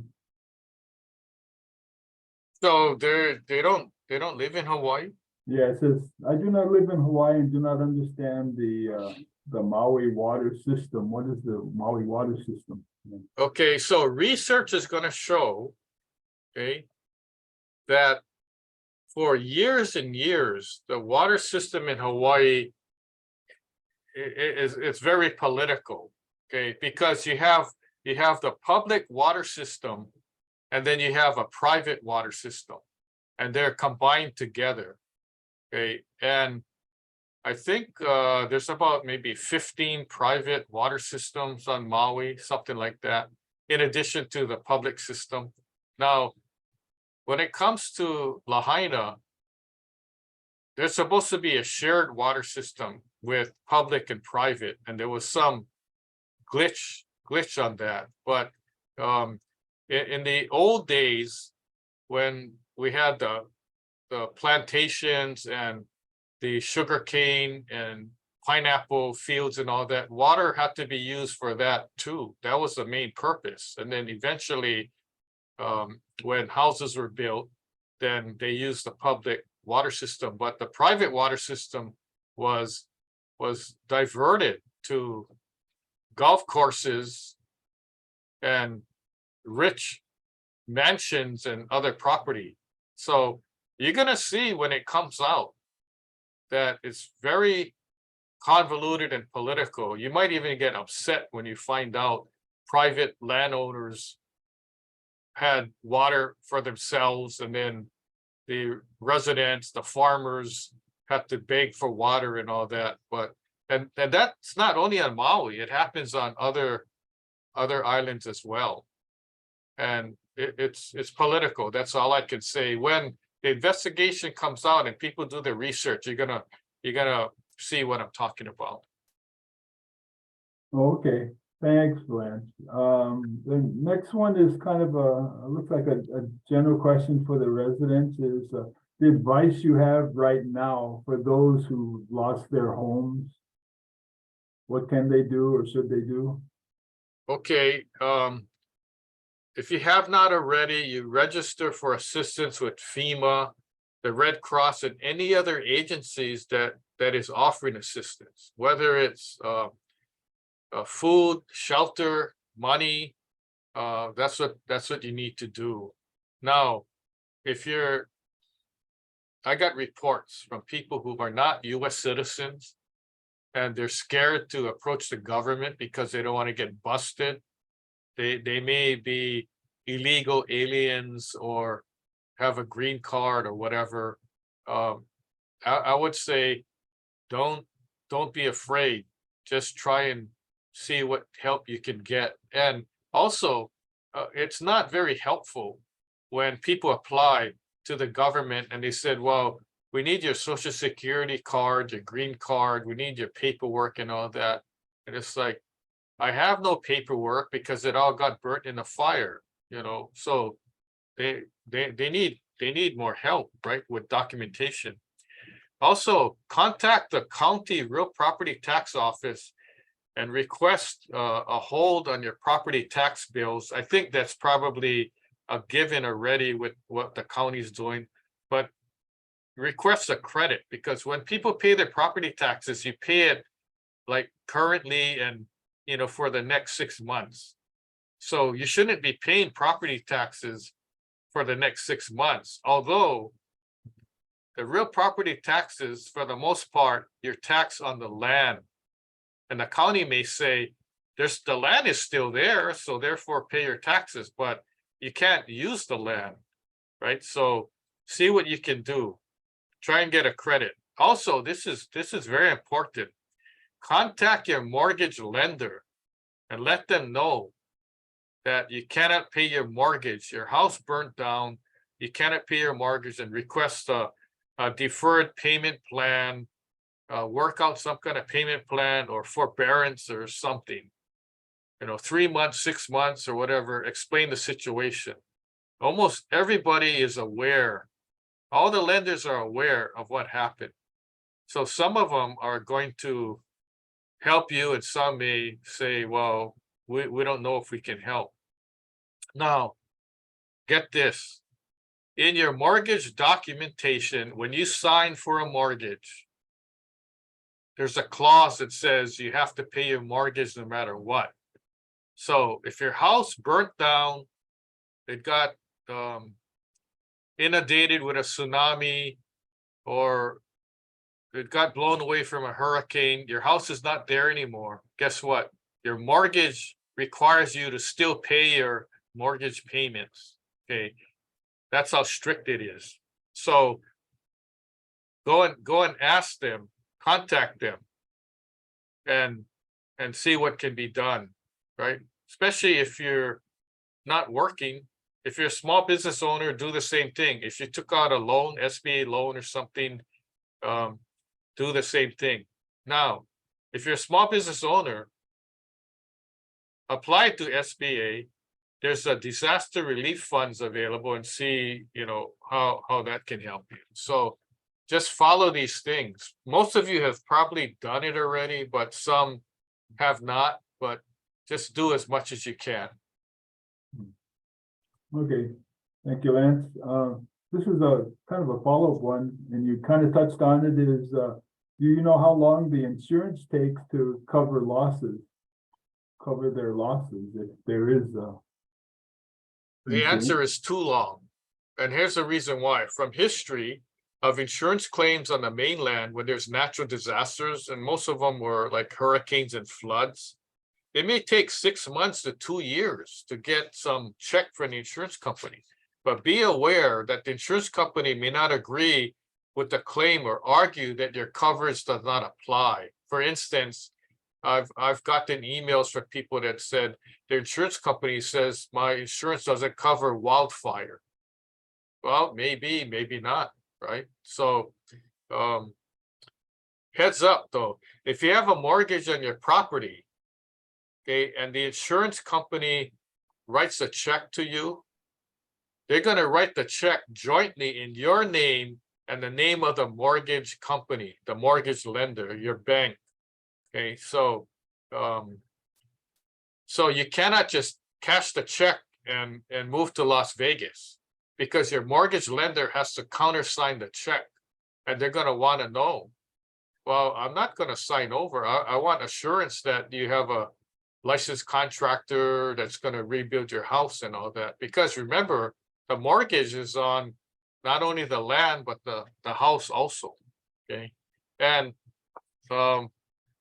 [SPEAKER 1] So they don't live in Hawaii?
[SPEAKER 2] Yeah, it says, I do not live in Hawaii and do not understand the Maui water system. What is the Maui water system? Yeah.
[SPEAKER 1] Okay, so research is going to show, okay, that for years and years, the water system in Hawaii it's very political, okay, because you have the public water system, and then you have a private water system, and they're combined together, okay, and I think there's about maybe 15 private water systems on Maui, something like that, in addition to the public system. Now, when it comes to Lahaina, there's supposed to be a shared water system with public and private, and there was some glitch on that. But in the old days, when we had the plantations and the sugarcane and pineapple fields and all that, water had to be used for that too. That was the main purpose. And then eventually, when houses were built, then they used the public water system, but the private water system was diverted to golf courses and rich mansions and other property. So you're gonna see when it comes out that it's very convoluted and political. You might even get upset when you find out private landowners had water for themselves, and then the residents, the farmers, have to beg for water and all that. But and that's not only on Maui, it happens on other islands as well. And it's political. That's all I can say. When the investigation comes out and people do the research, you're gonna see what I'm talking about.
[SPEAKER 2] Okay, thanks, Blanche. The next one is kind of looks like a general question for the residents is the advice you have right now for those who lost their homes. What can they do or should they do?
[SPEAKER 1] Okay, if you have not already, you register for assistance with FEMA. the Red Cross and any other agencies that is offering assistance, whether it's food, shelter, money. That's what you need to do. Now, I got reports from people who are not US citizens and they're scared to approach the government because they don't want to get busted. They may be illegal aliens or have a green card or whatever. I would say don't be afraid. Just try and see what help you can get. And also, it's not very helpful when people apply to the government and they said, well, we need your social security card, your green card, we need your paperwork and all that. And it's like, I have no paperwork because it all got burnt in a fire, so they need more help, right, with documentation. Also, contact the county real property tax office and request a hold on your property tax bills. I think that's probably a given already with what the county's doing, but request a credit, because when people pay their property taxes, you pay it like currently and for the next 6 months. So you shouldn't be paying property taxes for the next 6 months, although the real property taxes, for the most part, you're taxed on the land. And the county may say, the land is still there, so therefore pay your taxes, but you can't use the land, right? So see what you can do. Try and get a credit. Also, this is very important. Contact your mortgage lender and let them know that you cannot pay your mortgage. Your house burnt down. You cannot pay your mortgage, and request a deferred payment plan, work out some kind of payment plan or forbearance or something. 3 months, 6 months or whatever, explain the situation. Almost everybody is aware. All the lenders are aware of what happened. So some of them are going to help you and some may say, well, we don't know if we can help. Now, get this. In your mortgage documentation, when you sign for a mortgage, there's a clause that says you have to pay your mortgage no matter what. So if your house burnt down, it got inundated with a tsunami, or it got blown away from a hurricane, your house is not there anymore. Guess what? Your mortgage requires you to still pay your mortgage payments. Okay, that's how strict it is. So go and ask them, contact them, and see what can be done, right? Especially if you're not working. If you're a small business owner, do the same thing. If you took out a loan, SBA loan or something, do the same thing. Now, if you're a small business owner, apply to SBA. There's a disaster relief funds available, and see, how that can help you. So just follow these things. Most of you have probably done it already, but some have not, but just do as much as you can.
[SPEAKER 2] Okay, thank you, Lance. This is a kind of a follow-up one, and you kind of touched on it, is do you know how long the insurance takes to cover their losses, if there is
[SPEAKER 1] The answer is too long. And here's the reason why. From history of insurance claims on the mainland, when there's natural disasters, and most of them were like hurricanes and floods, it may take 6 months to 2 years to get some check from the insurance company. But be aware that the insurance company may not agree with the claim or argue that your coverage does not apply. For instance, I've gotten emails from people that said the insurance company says my insurance doesn't cover wildfire. Well, maybe not, right? So heads up though, if you have a mortgage on your property, okay, and the insurance company writes a check to you, they're going to write the check jointly in your name and the name of the mortgage company, the mortgage lender, your bank. Okay, so so you cannot just cash the check and move to Las Vegas. because your mortgage lender has to countersign the check, and they're gonna want to know, well, I'm not gonna sign over. I want assurance that you have a licensed contractor that's gonna rebuild your house and all that. Because remember, the mortgage is on not only the land, but the house also, okay? And the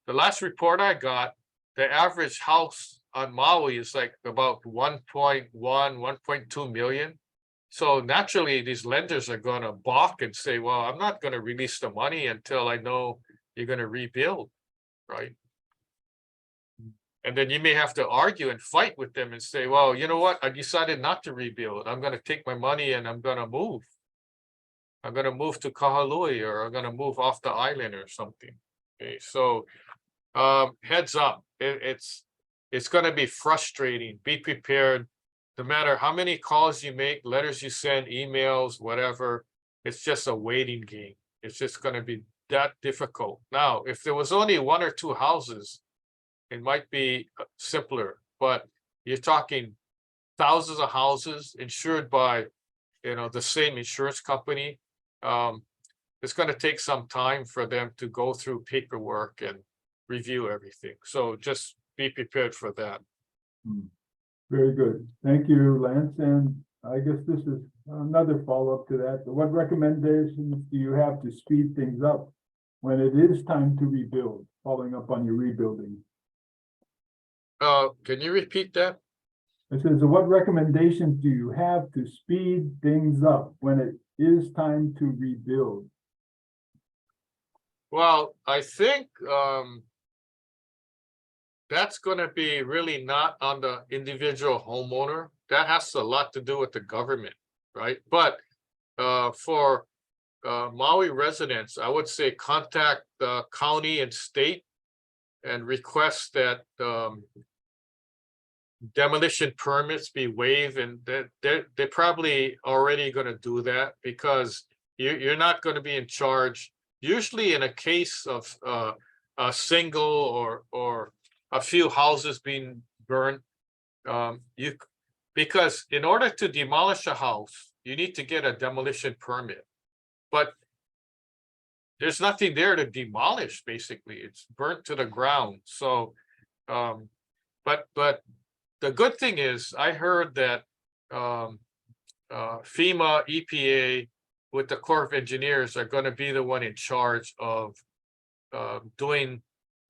[SPEAKER 1] last report I got, the average house on Maui is like about 1.1, 1.2 million. So naturally, these lenders are gonna balk and say, well, I'm not gonna release the money until I know you're gonna rebuild, right? And then you may have to argue and fight with them and say, well, you know what? I decided not to rebuild. I'm gonna take my money and I'm gonna move. I'm gonna move to Kahului, or I'm gonna move off the island or something. Okay, so heads up, it's gonna be frustrating. Be prepared. No matter how many calls you make, letters you send, emails, whatever, it's just a waiting game. It's just gonna be that difficult. Now, if there was only one or two houses, it might be simpler, but you're talking thousands of houses insured by, the same insurance company. It's gonna take some time for them to go through paperwork and review everything. So just be prepared for that.
[SPEAKER 2] Very good. Thank you, Lance. And I guess this is another follow-up to that. What recommendations do you have to speed things up when it is time to rebuild, following up on your rebuilding?
[SPEAKER 1] Can you repeat that?
[SPEAKER 2] It says, what recommendations do you have to speed things up when it is time to rebuild?
[SPEAKER 1] Well, I think that's going to be really not on the individual homeowner. That has a lot to do with the government, right? But for Maui residents, I would say contact the county and state and request that demolition permits be waived, and they're probably already going to do that, because you're not going to be in charge. Usually in a case of a single or a few houses being burned, because in order to demolish a house, you need to get a demolition permit, but there's nothing there to demolish. Basically, it's burnt to the ground. So, but the good thing is, I heard that FEMA, EPA, with the Corps of Engineers are going to be the one in charge of doing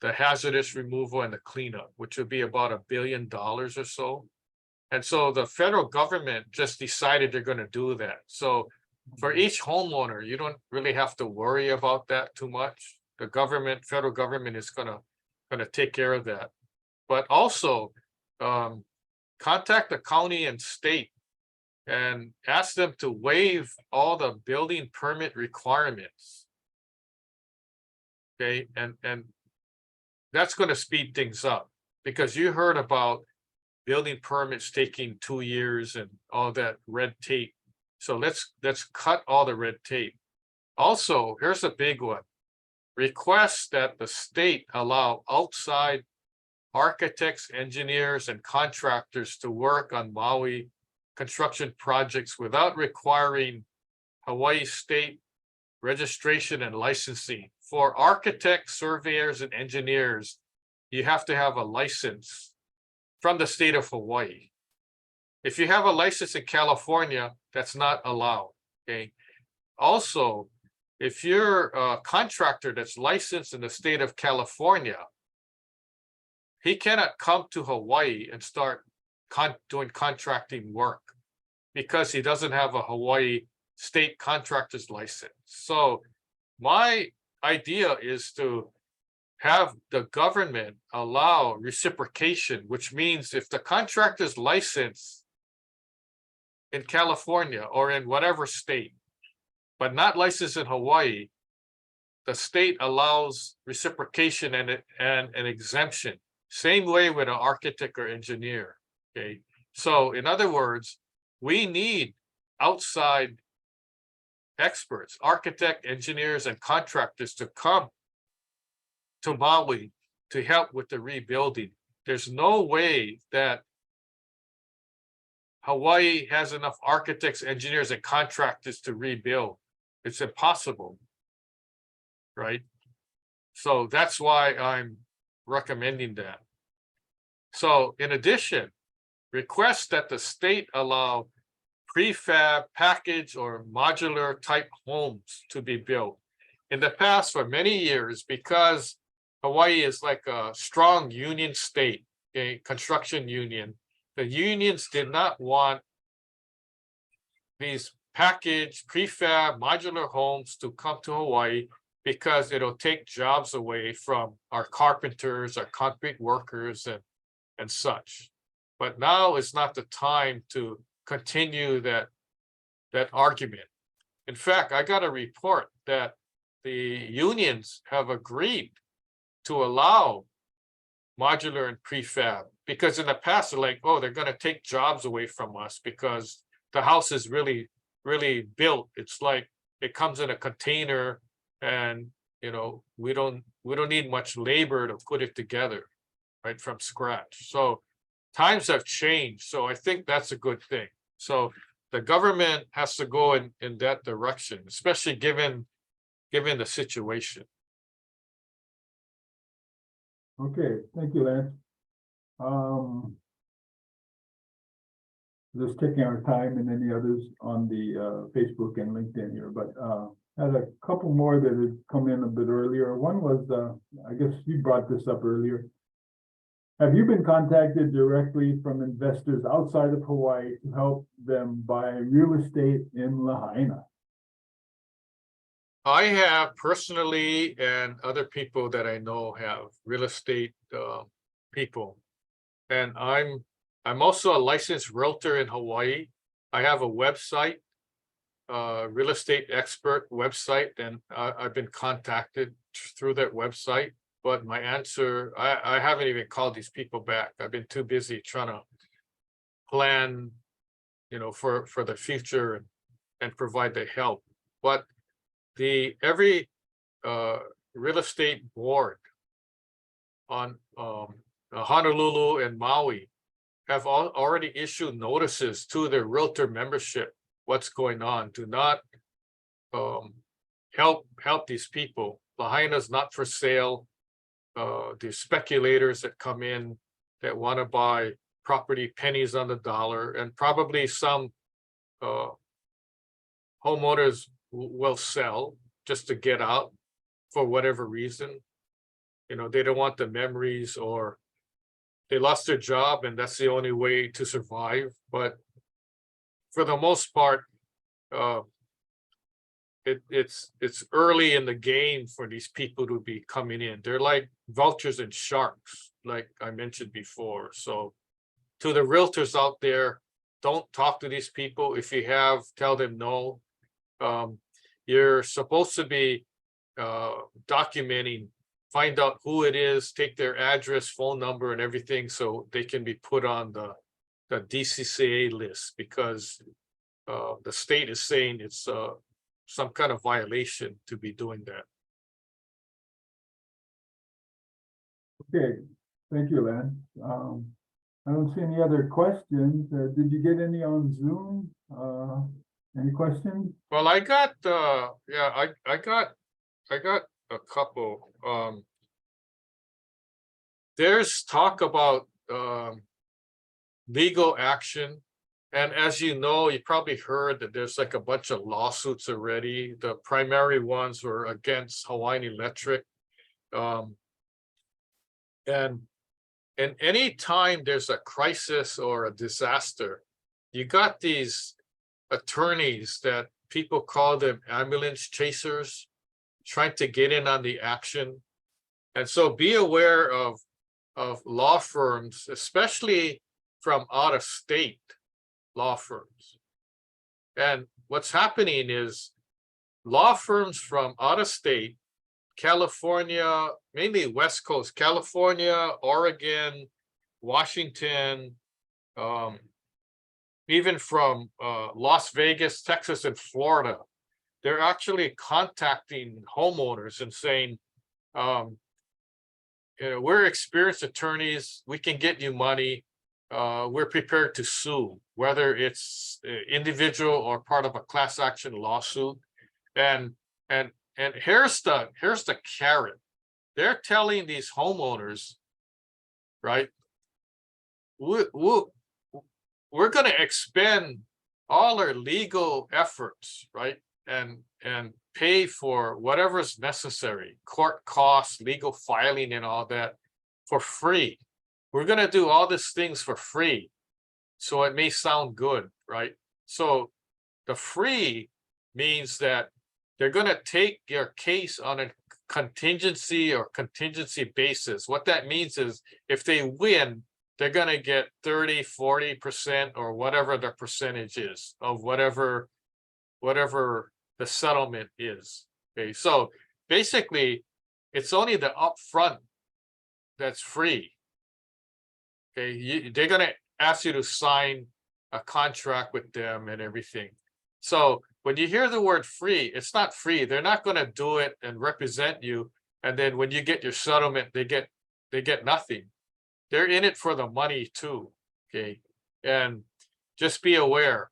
[SPEAKER 1] the hazardous removal and the cleanup, which would be about $1 billion or so. And so the federal government just decided they're going to do that. So for each homeowner, you don't really have to worry about that too much. The government, federal government, is gonna take care of that. But also, contact the county and state and ask them to waive all the building permit requirements. Okay, and that's going to speed things up, because you heard about building permits taking 2 years and all that red tape. So let's cut all the red tape. Also, here's a big one. Request that the state allow outside architects, engineers, and contractors to work on Maui construction projects without requiring Hawaii state registration and licensing. For architects, surveyors, and engineers, you have to have a license from the state of Hawaii. If you have a license in California, that's not allowed, okay? Also, if you're a contractor that's licensed in the state of California, he cannot come to Hawaii and start doing contracting work, because he doesn't have a Hawaii state contractor's license. So my idea is to have the government allow reciprocation, which means if the contractor's license in California or in whatever state, but not licensed in Hawaii, the state allows reciprocation and an exemption. Same way with an architect or engineer, okay? So in other words, we need outside experts, architect, engineers, and contractors to come to Maui to help with the rebuilding. There's no way that Hawaii has enough architects, engineers, and contractors to rebuild. It's impossible, right? So that's why I'm recommending that. So in addition, request that the state allow prefab, package, or modular type homes to be built. In the past, for many years, because Hawaii is like a strong union state, a construction union, the unions did not want these package, prefab, modular homes to come to Hawaii because it'll take jobs away from our carpenters, our concrete workers, and such. But now is not the time to continue that argument. In fact, I got a report that the unions have agreed to allow modular and prefab, because in the past they're like, oh, they're going to take jobs away from us because the house is really built. It's like it comes in a container, and we don't need much labor to put it together, right, from scratch. So times have changed. So I think that's a good thing. So the government has to go in that direction, especially given the situation.
[SPEAKER 2] Okay, thank you, Lance. Just taking our time and any others on the Facebook and LinkedIn here, but had a couple more that had come in a bit earlier. One was, I guess you brought this up earlier. Have you been contacted directly from investors outside of Hawaii to help them buy real estate in Lahaina?
[SPEAKER 1] I have personally, and other people that I know have real estate people, and I'm also a licensed realtor in Hawaii. I have a website, real estate expert website, and I've been contacted through that website. But my answer, I haven't even called these people back. I've been too busy trying to plan, for the future and provide the help. But every real estate board on Honolulu and Maui have already issued notices to their realtor membership what's going on. Do not help these people. Lahaina's not for sale. The speculators that come in that want to buy property pennies on the dollar, and probably some homeowners will sell just to get out for whatever reason. They don't want the memories, or they lost their job and that's the only way to survive. But for the most part, it's early in the game for these people to be coming in. They're like vultures and sharks, like I mentioned before. So to the realtors out there, don't talk to these people. If you have, tell them no. You're supposed to be documenting, find out who it is, take their address, phone number, and everything, so they can be put on the DCCA list, because the state is saying it's some kind of violation to be doing that.
[SPEAKER 2] Okay, thank you, Lance. I don't see any other questions. Did you get any on Zoom? Any questions?
[SPEAKER 1] Well, I got I got a couple. There's talk about legal action. And as you know, you probably heard that there's like a bunch of lawsuits already. The primary ones were against Hawaiian Electric. And any time there's a crisis or a disaster, you got these attorneys that people call them ambulance chasers, trying to get in on the action. And so be aware of law firms, especially from out of state law firms. And what's happening is law firms from out of state, California, mainly West Coast, California, Oregon, Washington, even from Las Vegas, Texas, and Florida, they're actually contacting homeowners and saying, we're experienced attorneys, we can get you money. we're prepared to sue, whether it's individual or part of a class action lawsuit. And and here's the carrot. They're telling these homeowners, right? We're going to expend all our legal efforts, right? And pay for whatever's necessary, court costs, legal filing and all that for free. We're going to do all these things for free. So it may sound good, right? So the free means that they're going to take your case on a contingency basis. What that means is if they win, they're going to get 30, 40% or whatever the percentage is of whatever the settlement is. Okay, so basically it's only the upfront that's free. Okay, they're going to ask you to sign a contract with them and everything. So when you hear the word free, it's not free. They're not going to do it and represent you. And then when you get your settlement, they get nothing. They're in it for the money too. Okay, and just be aware.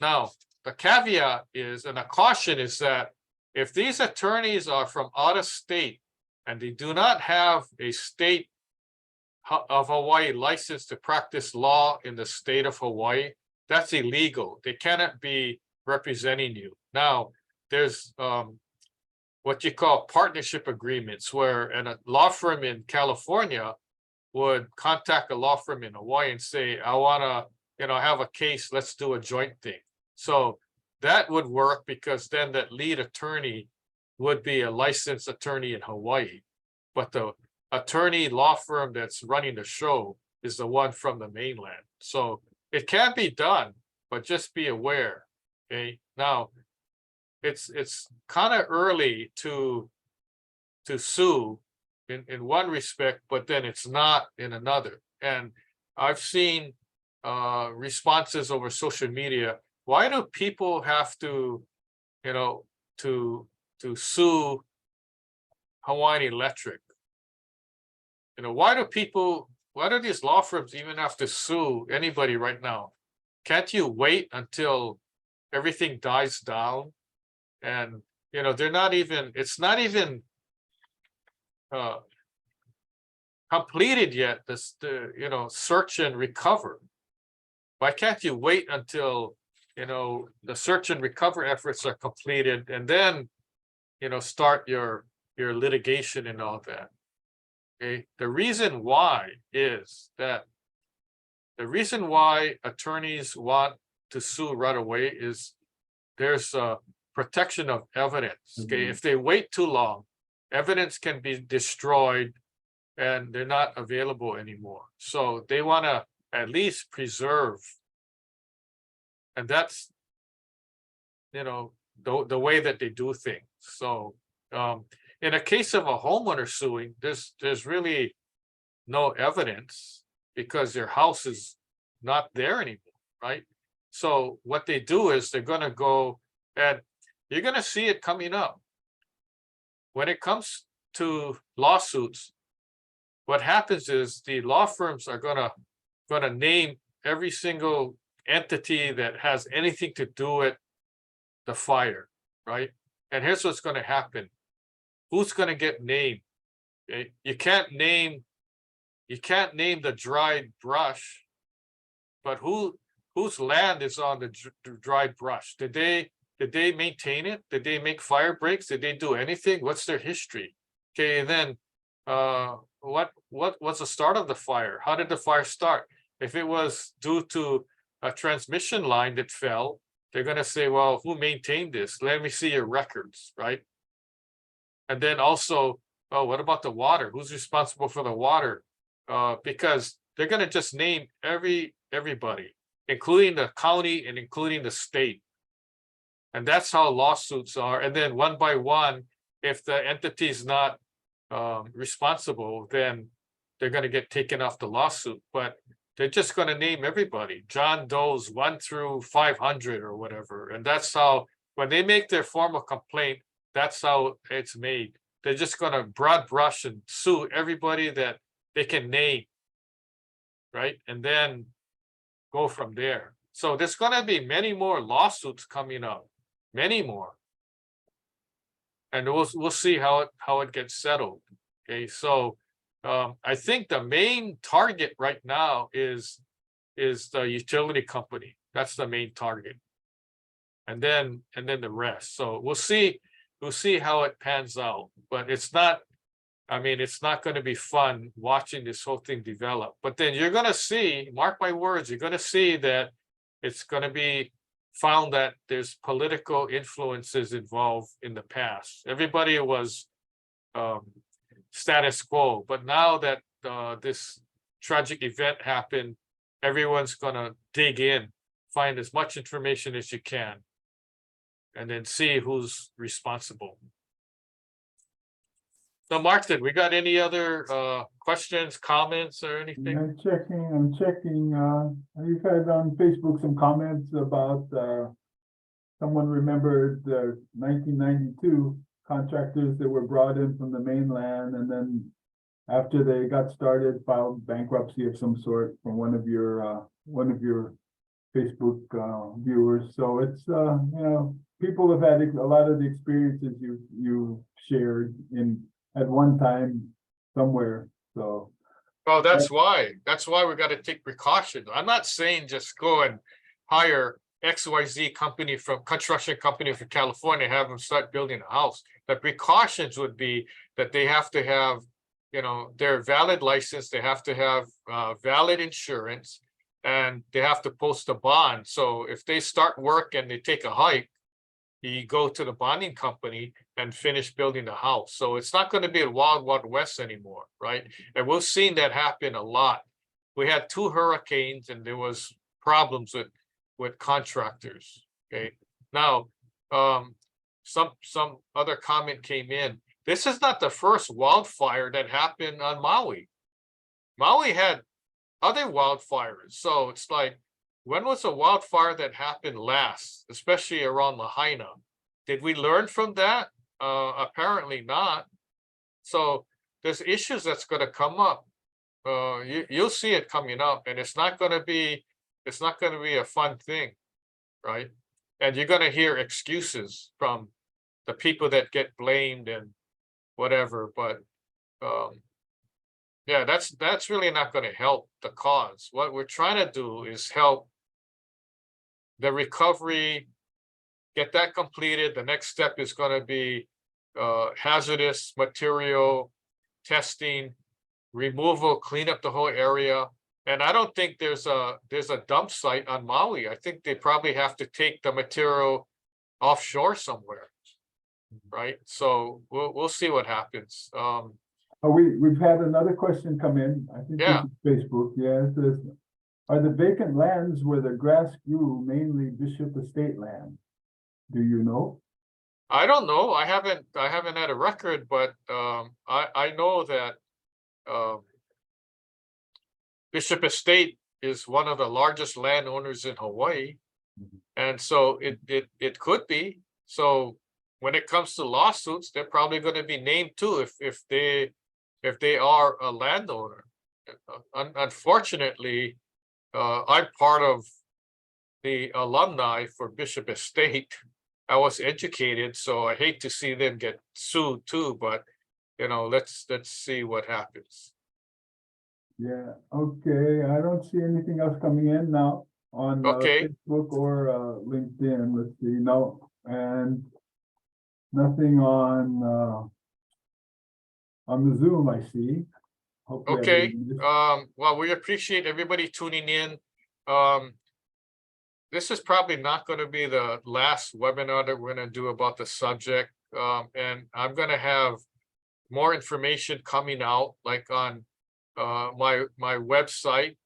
[SPEAKER 1] Now, the caveat is, and a caution is that if these attorneys are from out of state and they do not have a state of Hawaii license to practice law in the state of Hawaii, that's illegal. They cannot be representing you. Now, there's what you call partnership agreements, where a law firm in California would contact a law firm in Hawaii and say, I want to, have a case, let's do a joint thing. So that would work because then that lead attorney would be a licensed attorney in Hawaii. But the attorney law firm that's running the show is the one from the mainland. So it can be done, but just be aware. Okay. Now it's kind of early to sue in one respect, but then it's not in another. And I've seen responses over social media. Why do people have to, to sue Hawaiian Electric? Why do these law firms even have to sue anybody right now? Can't you wait until everything dies down? And, it's not even completed yet, the search and recover. Why can't you wait until, the search and recover efforts are completed and then, start your litigation and all that? Okay, the reason why attorneys want to sue right away is there's a protection of evidence. Okay, if they wait too long, evidence can be destroyed and they're not available anymore. So they want to at least preserve. And that's, the way that they do things. So in a case of a homeowner suing, there's really no evidence because their house is not there anymore, right? So what they do is they're going to go, and you're going to see it coming up. When it comes to lawsuits, what happens is the law firms are going to name every single entity that has anything to do with the fire, right? And here's what's going to happen. Who's going to get named? Okay? You can't name the dried brush, but whose land is on the dried brush? Did they maintain it? Did they make fire breaks? Did they do anything? What's their history? Okay, and then what was the start of the fire? How did the fire start? If it was due to a transmission line that fell, they're going to say, well, who maintained this? Let me see your records, right? And then also, oh, what about the water? Who's responsible for the water? Because they're going to just name everybody, including the county and including the state. And that's how lawsuits are. And then one by one, if the entity is not responsible, then they're going to get taken off the lawsuit. But they're just going to name everybody, John Doe's 1 through 500 or whatever. And that's how, when they make their formal complaint, that's how it's made. They're just going to broad brush and sue everybody that they can name. right? And then go from there. So there's gonna be many more lawsuits coming up, many more. And we'll see how it gets settled. Okay, so I think the main target right now is the utility company. That's the main target. And then the rest. So we'll see how it pans out. But it's not, I mean, it's not going to be fun watching this whole thing develop. But then you're going to see, mark my words, you're going to see that it's going to be found that there's political influences involved in the past. Everybody was status quo, but now that this tragic event happened, everyone's going to dig in, find as much information as you can, and then see who's responsible. So Martin, we got any other questions, comments, or anything?
[SPEAKER 2] I'm checking. You've had on Facebook some comments about someone remembered the 1992 contractors that were brought in from the mainland, and then after they got started, filed bankruptcy of some sort from one of your Facebook viewers. So it's you know, people have had a lot of the experiences you shared at one time somewhere. So
[SPEAKER 1] Well, that's why we got to take precautions. I'm not saying just go and hire XYZ company from construction company from California, have them start building a house. The precautions would be that they have to have, you know, their valid license, they have to have valid insurance, and they have to post a bond. So if they start work and they take a hike, you go to the bonding company and finish building the house. So it's not going to be a wild west anymore, right? And we've seen that happen a lot. We had 2 hurricanes and there was problems with contractors. Okay, now some other comment came in. This is not the first wildfire that happened on Maui. Maui had other wildfires, so it's like, when was a wildfire that happened last, especially around Lahaina? Did we learn from that? Apparently not. So there's issues that's going to come up. You'll see it coming up, and it's not going to be a fun thing, right? And you're going to hear excuses from the people that get blamed and whatever. But yeah, that's really not going to help the cause. What we're trying to do is help the recovery, get that completed. The next step is going to be hazardous material testing, removal, clean up the whole area. And I don't think there's a dump site on Maui. I think they probably have to take the material offshore somewhere, right? So we'll see what happens.
[SPEAKER 2] we've had another question come in. I think
[SPEAKER 1] Yeah.
[SPEAKER 2] this is Facebook. Yeah, it says, are the vacant lands where the grass grew mainly Bishop Estate land? Do you know?
[SPEAKER 1] I don't know. I haven't had a record, but I know that Bishop Estate is one of the largest landowners in Hawaii, and so it could be. So when it comes to lawsuits, they're probably going to be named too if they are a landowner. Unfortunately, I'm part of the alumni for Bishop Estate. I was educated, so I hate to see them get sued too, but you know, let's see what happens.
[SPEAKER 2] Yeah, okay. I don't see anything else coming in now on
[SPEAKER 1] Okay.
[SPEAKER 2] Facebook or LinkedIn. Let's see. No, and nothing on the Zoom, I see. Hopefully I
[SPEAKER 1] Okay,
[SPEAKER 2] didn't miss-
[SPEAKER 1] well, we appreciate everybody tuning in. This is probably not going to be the last webinar that we're going to do about the subject. And I'm going to have more information coming out, like on my website,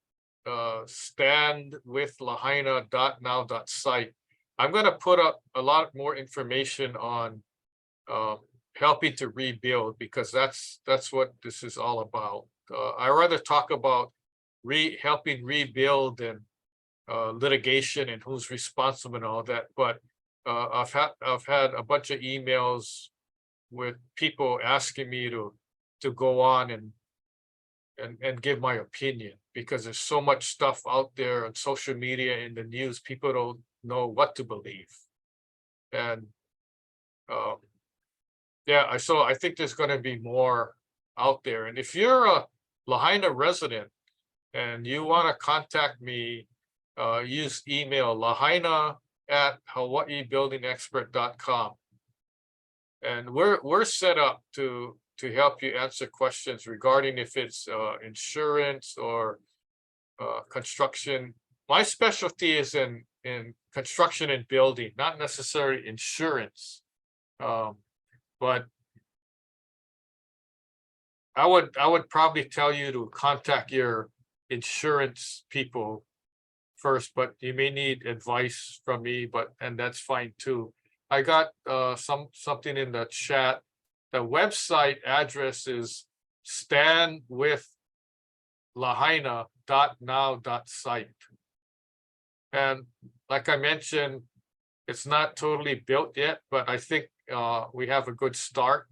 [SPEAKER 1] standwithlahaina.now.site. I'm going to put up a lot more information on helping to rebuild, because that's what this is all about. I rather talk about helping rebuild and litigation and who's responsible and all that. But I've had a bunch of emails with people asking me to go on and give my opinion, because there's so much stuff out there on social media and the news, people don't know what to believe. And yeah, so I think there's going to be more out there. And if you're a Lahaina resident and you want to contact me, use email lahaina@hawaiibuildingexpert.com. And we're set up to help you answer questions regarding if it's insurance or construction. My specialty is in construction and building, not necessarily insurance. But I would probably tell you to contact your insurance people first, but you may need advice from me, and that's fine too. I got something in the chat. The website address is standwithlahaina.now.site. And like I mentioned, it's not totally built yet, but I think we have a good start.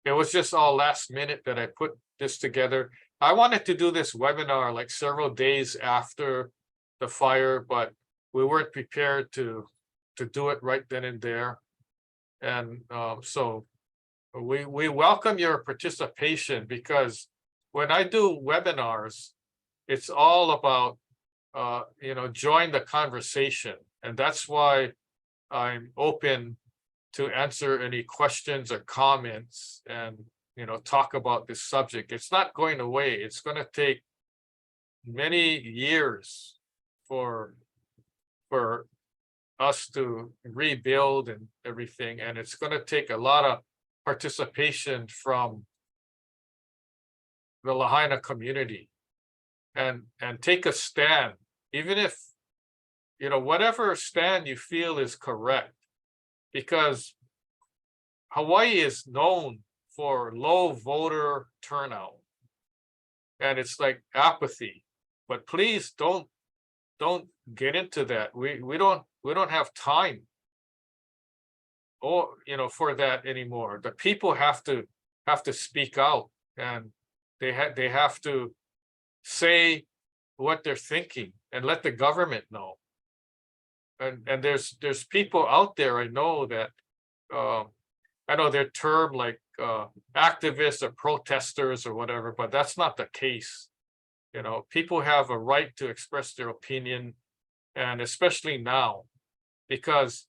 [SPEAKER 1] It was just all last minute that I put this together. I wanted to do this webinar like several days after the fire, but we weren't prepared to do it right then and there. And so we welcome your participation, because when I do webinars, it's all about join the conversation. And that's why I'm open to answer any questions or comments and talk about this subject. It's not going away. It's going to take many years for us to rebuild and everything, and it's going to take a lot of participation from the Lahaina community, and take a stand, even if whatever stand you feel is correct, because Hawaii is known for low voter turnout, and it's like apathy. But please don't get into that. We don't have time for that anymore. The people have to speak out, and they have to say what they're thinking and let the government know. And there's people out there, I know, that I know they're termed like activists or protesters or whatever, but that's not the case. People have a right to express their opinion, and especially now, because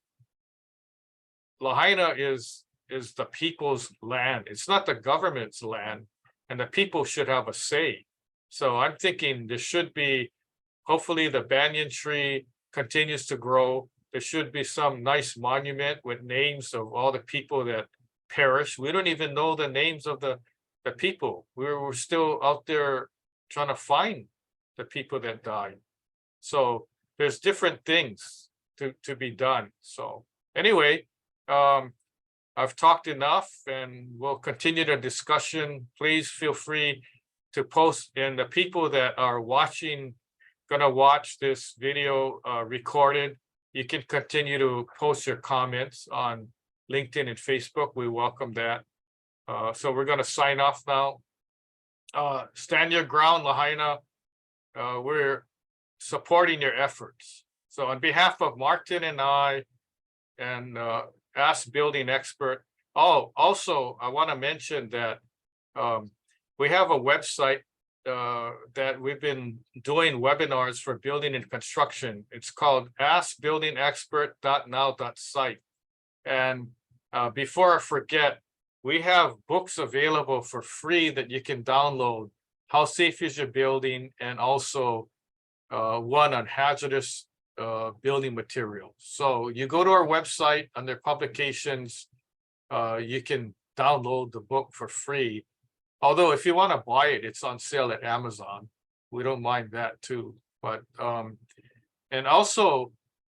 [SPEAKER 1] Lahaina is the people's land. It's not the government's land, and the people should have a say. So I'm thinking there should be, hopefully the banyan tree continues to grow. There should be some nice monument with names of all the people that perished. We don't even know the names of the people. We're still out there trying to find the people that died. So there's different things to be done. So anyway, I've talked enough, and we'll continue the discussion. Please feel free to post, and the people that are gonna watch this video recorded, you can continue to post your comments on LinkedIn and Facebook. We welcome that. So we're gonna sign off now. Stand your ground, Lahaina. We're supporting your efforts. So on behalf of Martin and I, and Ask Building Expert. Oh, also, I want to mention that we have a website that we've been doing webinars for building and construction. It's called askbuildingexpert.now.site. And before I forget, we have books available for free that you can download. How safe is your building? And also one on hazardous building materials. So you go to our website under publications, you can download the book for free. Although if you want to buy it, it's on sale at Amazon. We don't mind that too. But and also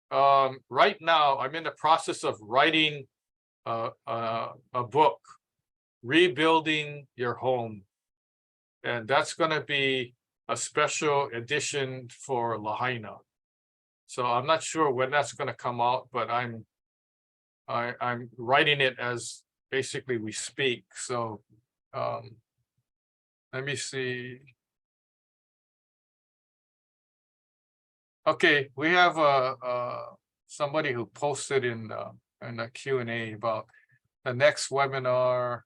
[SPEAKER 1] right now I'm in the process of writing a book, Rebuilding Your Home, and that's going to be a special edition for Lahaina. So I'm not sure when that's going to come out, but I'm writing it as basically we speak. So let me see. Okay, we have somebody who posted in the Q&A about the next webinar.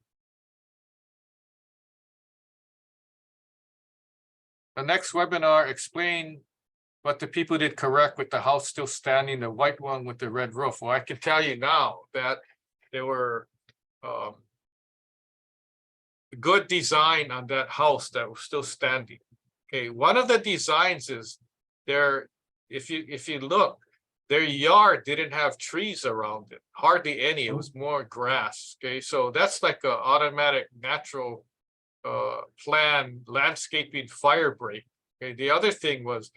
[SPEAKER 1] The next webinar explain what the people did correct with the house still standing, the white one with the red roof. Well, I can tell you now that there were good design on that house that was still standing. Okay, one of the designs is there, if you look, their yard didn't have trees around it, hardly any. It was more grass. Okay, so that's like a automatic natural plan landscaping fire break. Okay, the other thing was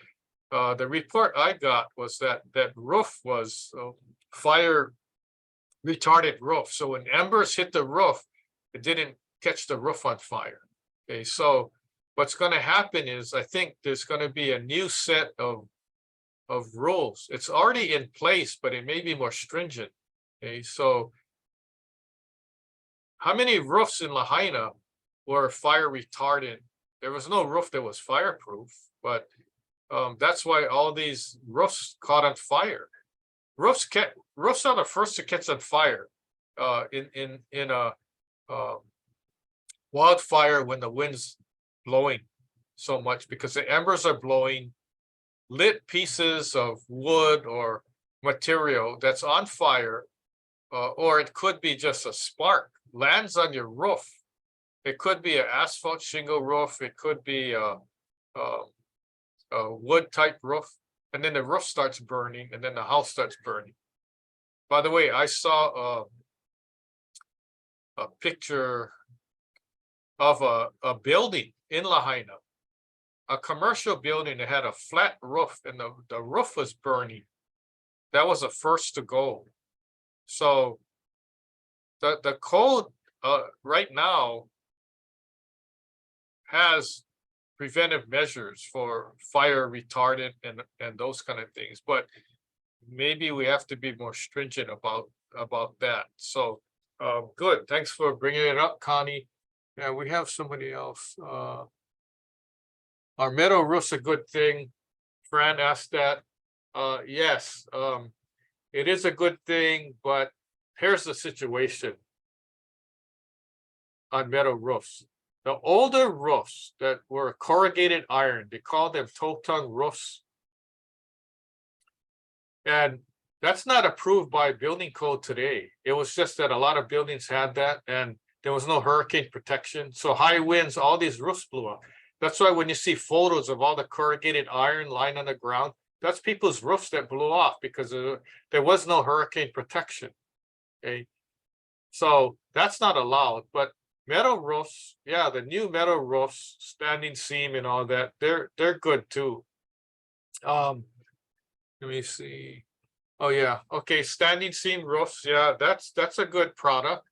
[SPEAKER 1] the report I got was that roof was fire retarded roof. So when embers hit the roof, it didn't catch the roof on fire. Okay, so what's going to happen is I think there's going to be a new set of rules. It's already in place, but it may be more stringent. Okay, so how many roofs in Lahaina were fire retardant? There was no roof that was fireproof, but that's why all these roofs caught on fire. Roofs are the first to catch on fire in a wildfire when the wind's blowing so much, because the embers are blowing. Lit pieces of wood or material that's on fire, or it could be just a spark, lands on your roof. It could be an asphalt shingle roof. It could be a wood type roof, and then the roof starts burning, and then the house starts burning. By the way, I saw a picture of a building in Lahaina, a commercial building that had a flat roof, and the roof was burning. That was the first to go. So the code right now has preventive measures for fire retardant and those kind of things, but maybe we have to be more stringent about that. So good, thanks for bringing it up, Connie. Yeah, we have somebody else. Are metal roofs a good thing? Fran asked that. Yes, it is a good thing, but here's the situation on metal roofs. The older roofs that were corrugated iron, they call them toe-tongue roofs. And that's not approved by building code today. It was just that a lot of buildings had that and there was no hurricane protection. So high winds, all these roofs blew up. That's why when you see photos of all the corrugated iron lying on the ground, that's people's roofs that blew off because there was no hurricane protection. Okay, so that's not allowed. But metal roofs, yeah, the new metal roofs, standing seam and all that, they're good too. Let me see. Oh yeah, okay, standing seam roofs, yeah, that's a good product.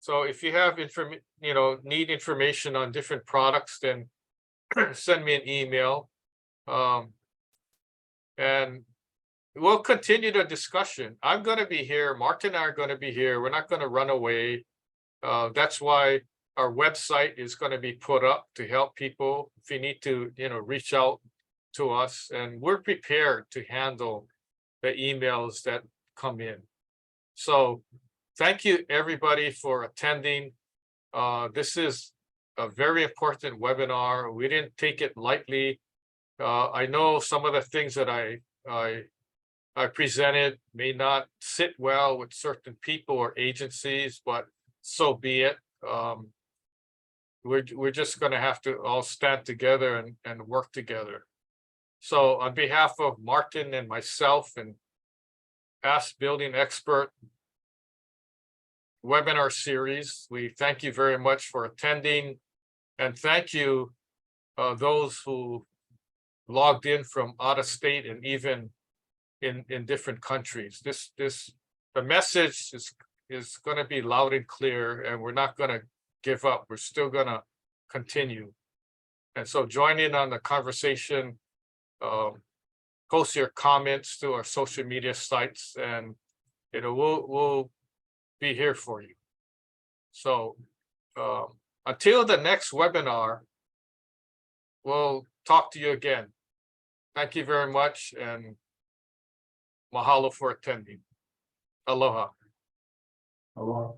[SPEAKER 1] So if you have need information on different products, then send me an email. And we'll continue the discussion. I'm going to be here. Martin and I are going to be here. We're not going to run away. That's why our website is going to be put up to help people if you need to, reach out to us. And we're prepared to handle the emails that come in. So thank you, everybody, for attending. This is a very important webinar. We didn't take it lightly. I know some of the things that I presented may not sit well with certain people or agencies, but so be it. We're just going to have to all stand together and work together. So on behalf of Martin and myself and Ask Building Expert webinar series, we thank you very much for attending, and thank you those who logged in from out of state and even in different countries. The message is going to be loud and clear, and we're not going to give up. We're still going to continue. And so join in on the conversation. Post your comments to our social media sites, and we'll be here for you. So until the next webinar, we'll talk to you again. Thank you very much and mahalo for attending. Aloha.
[SPEAKER 2] Aloha.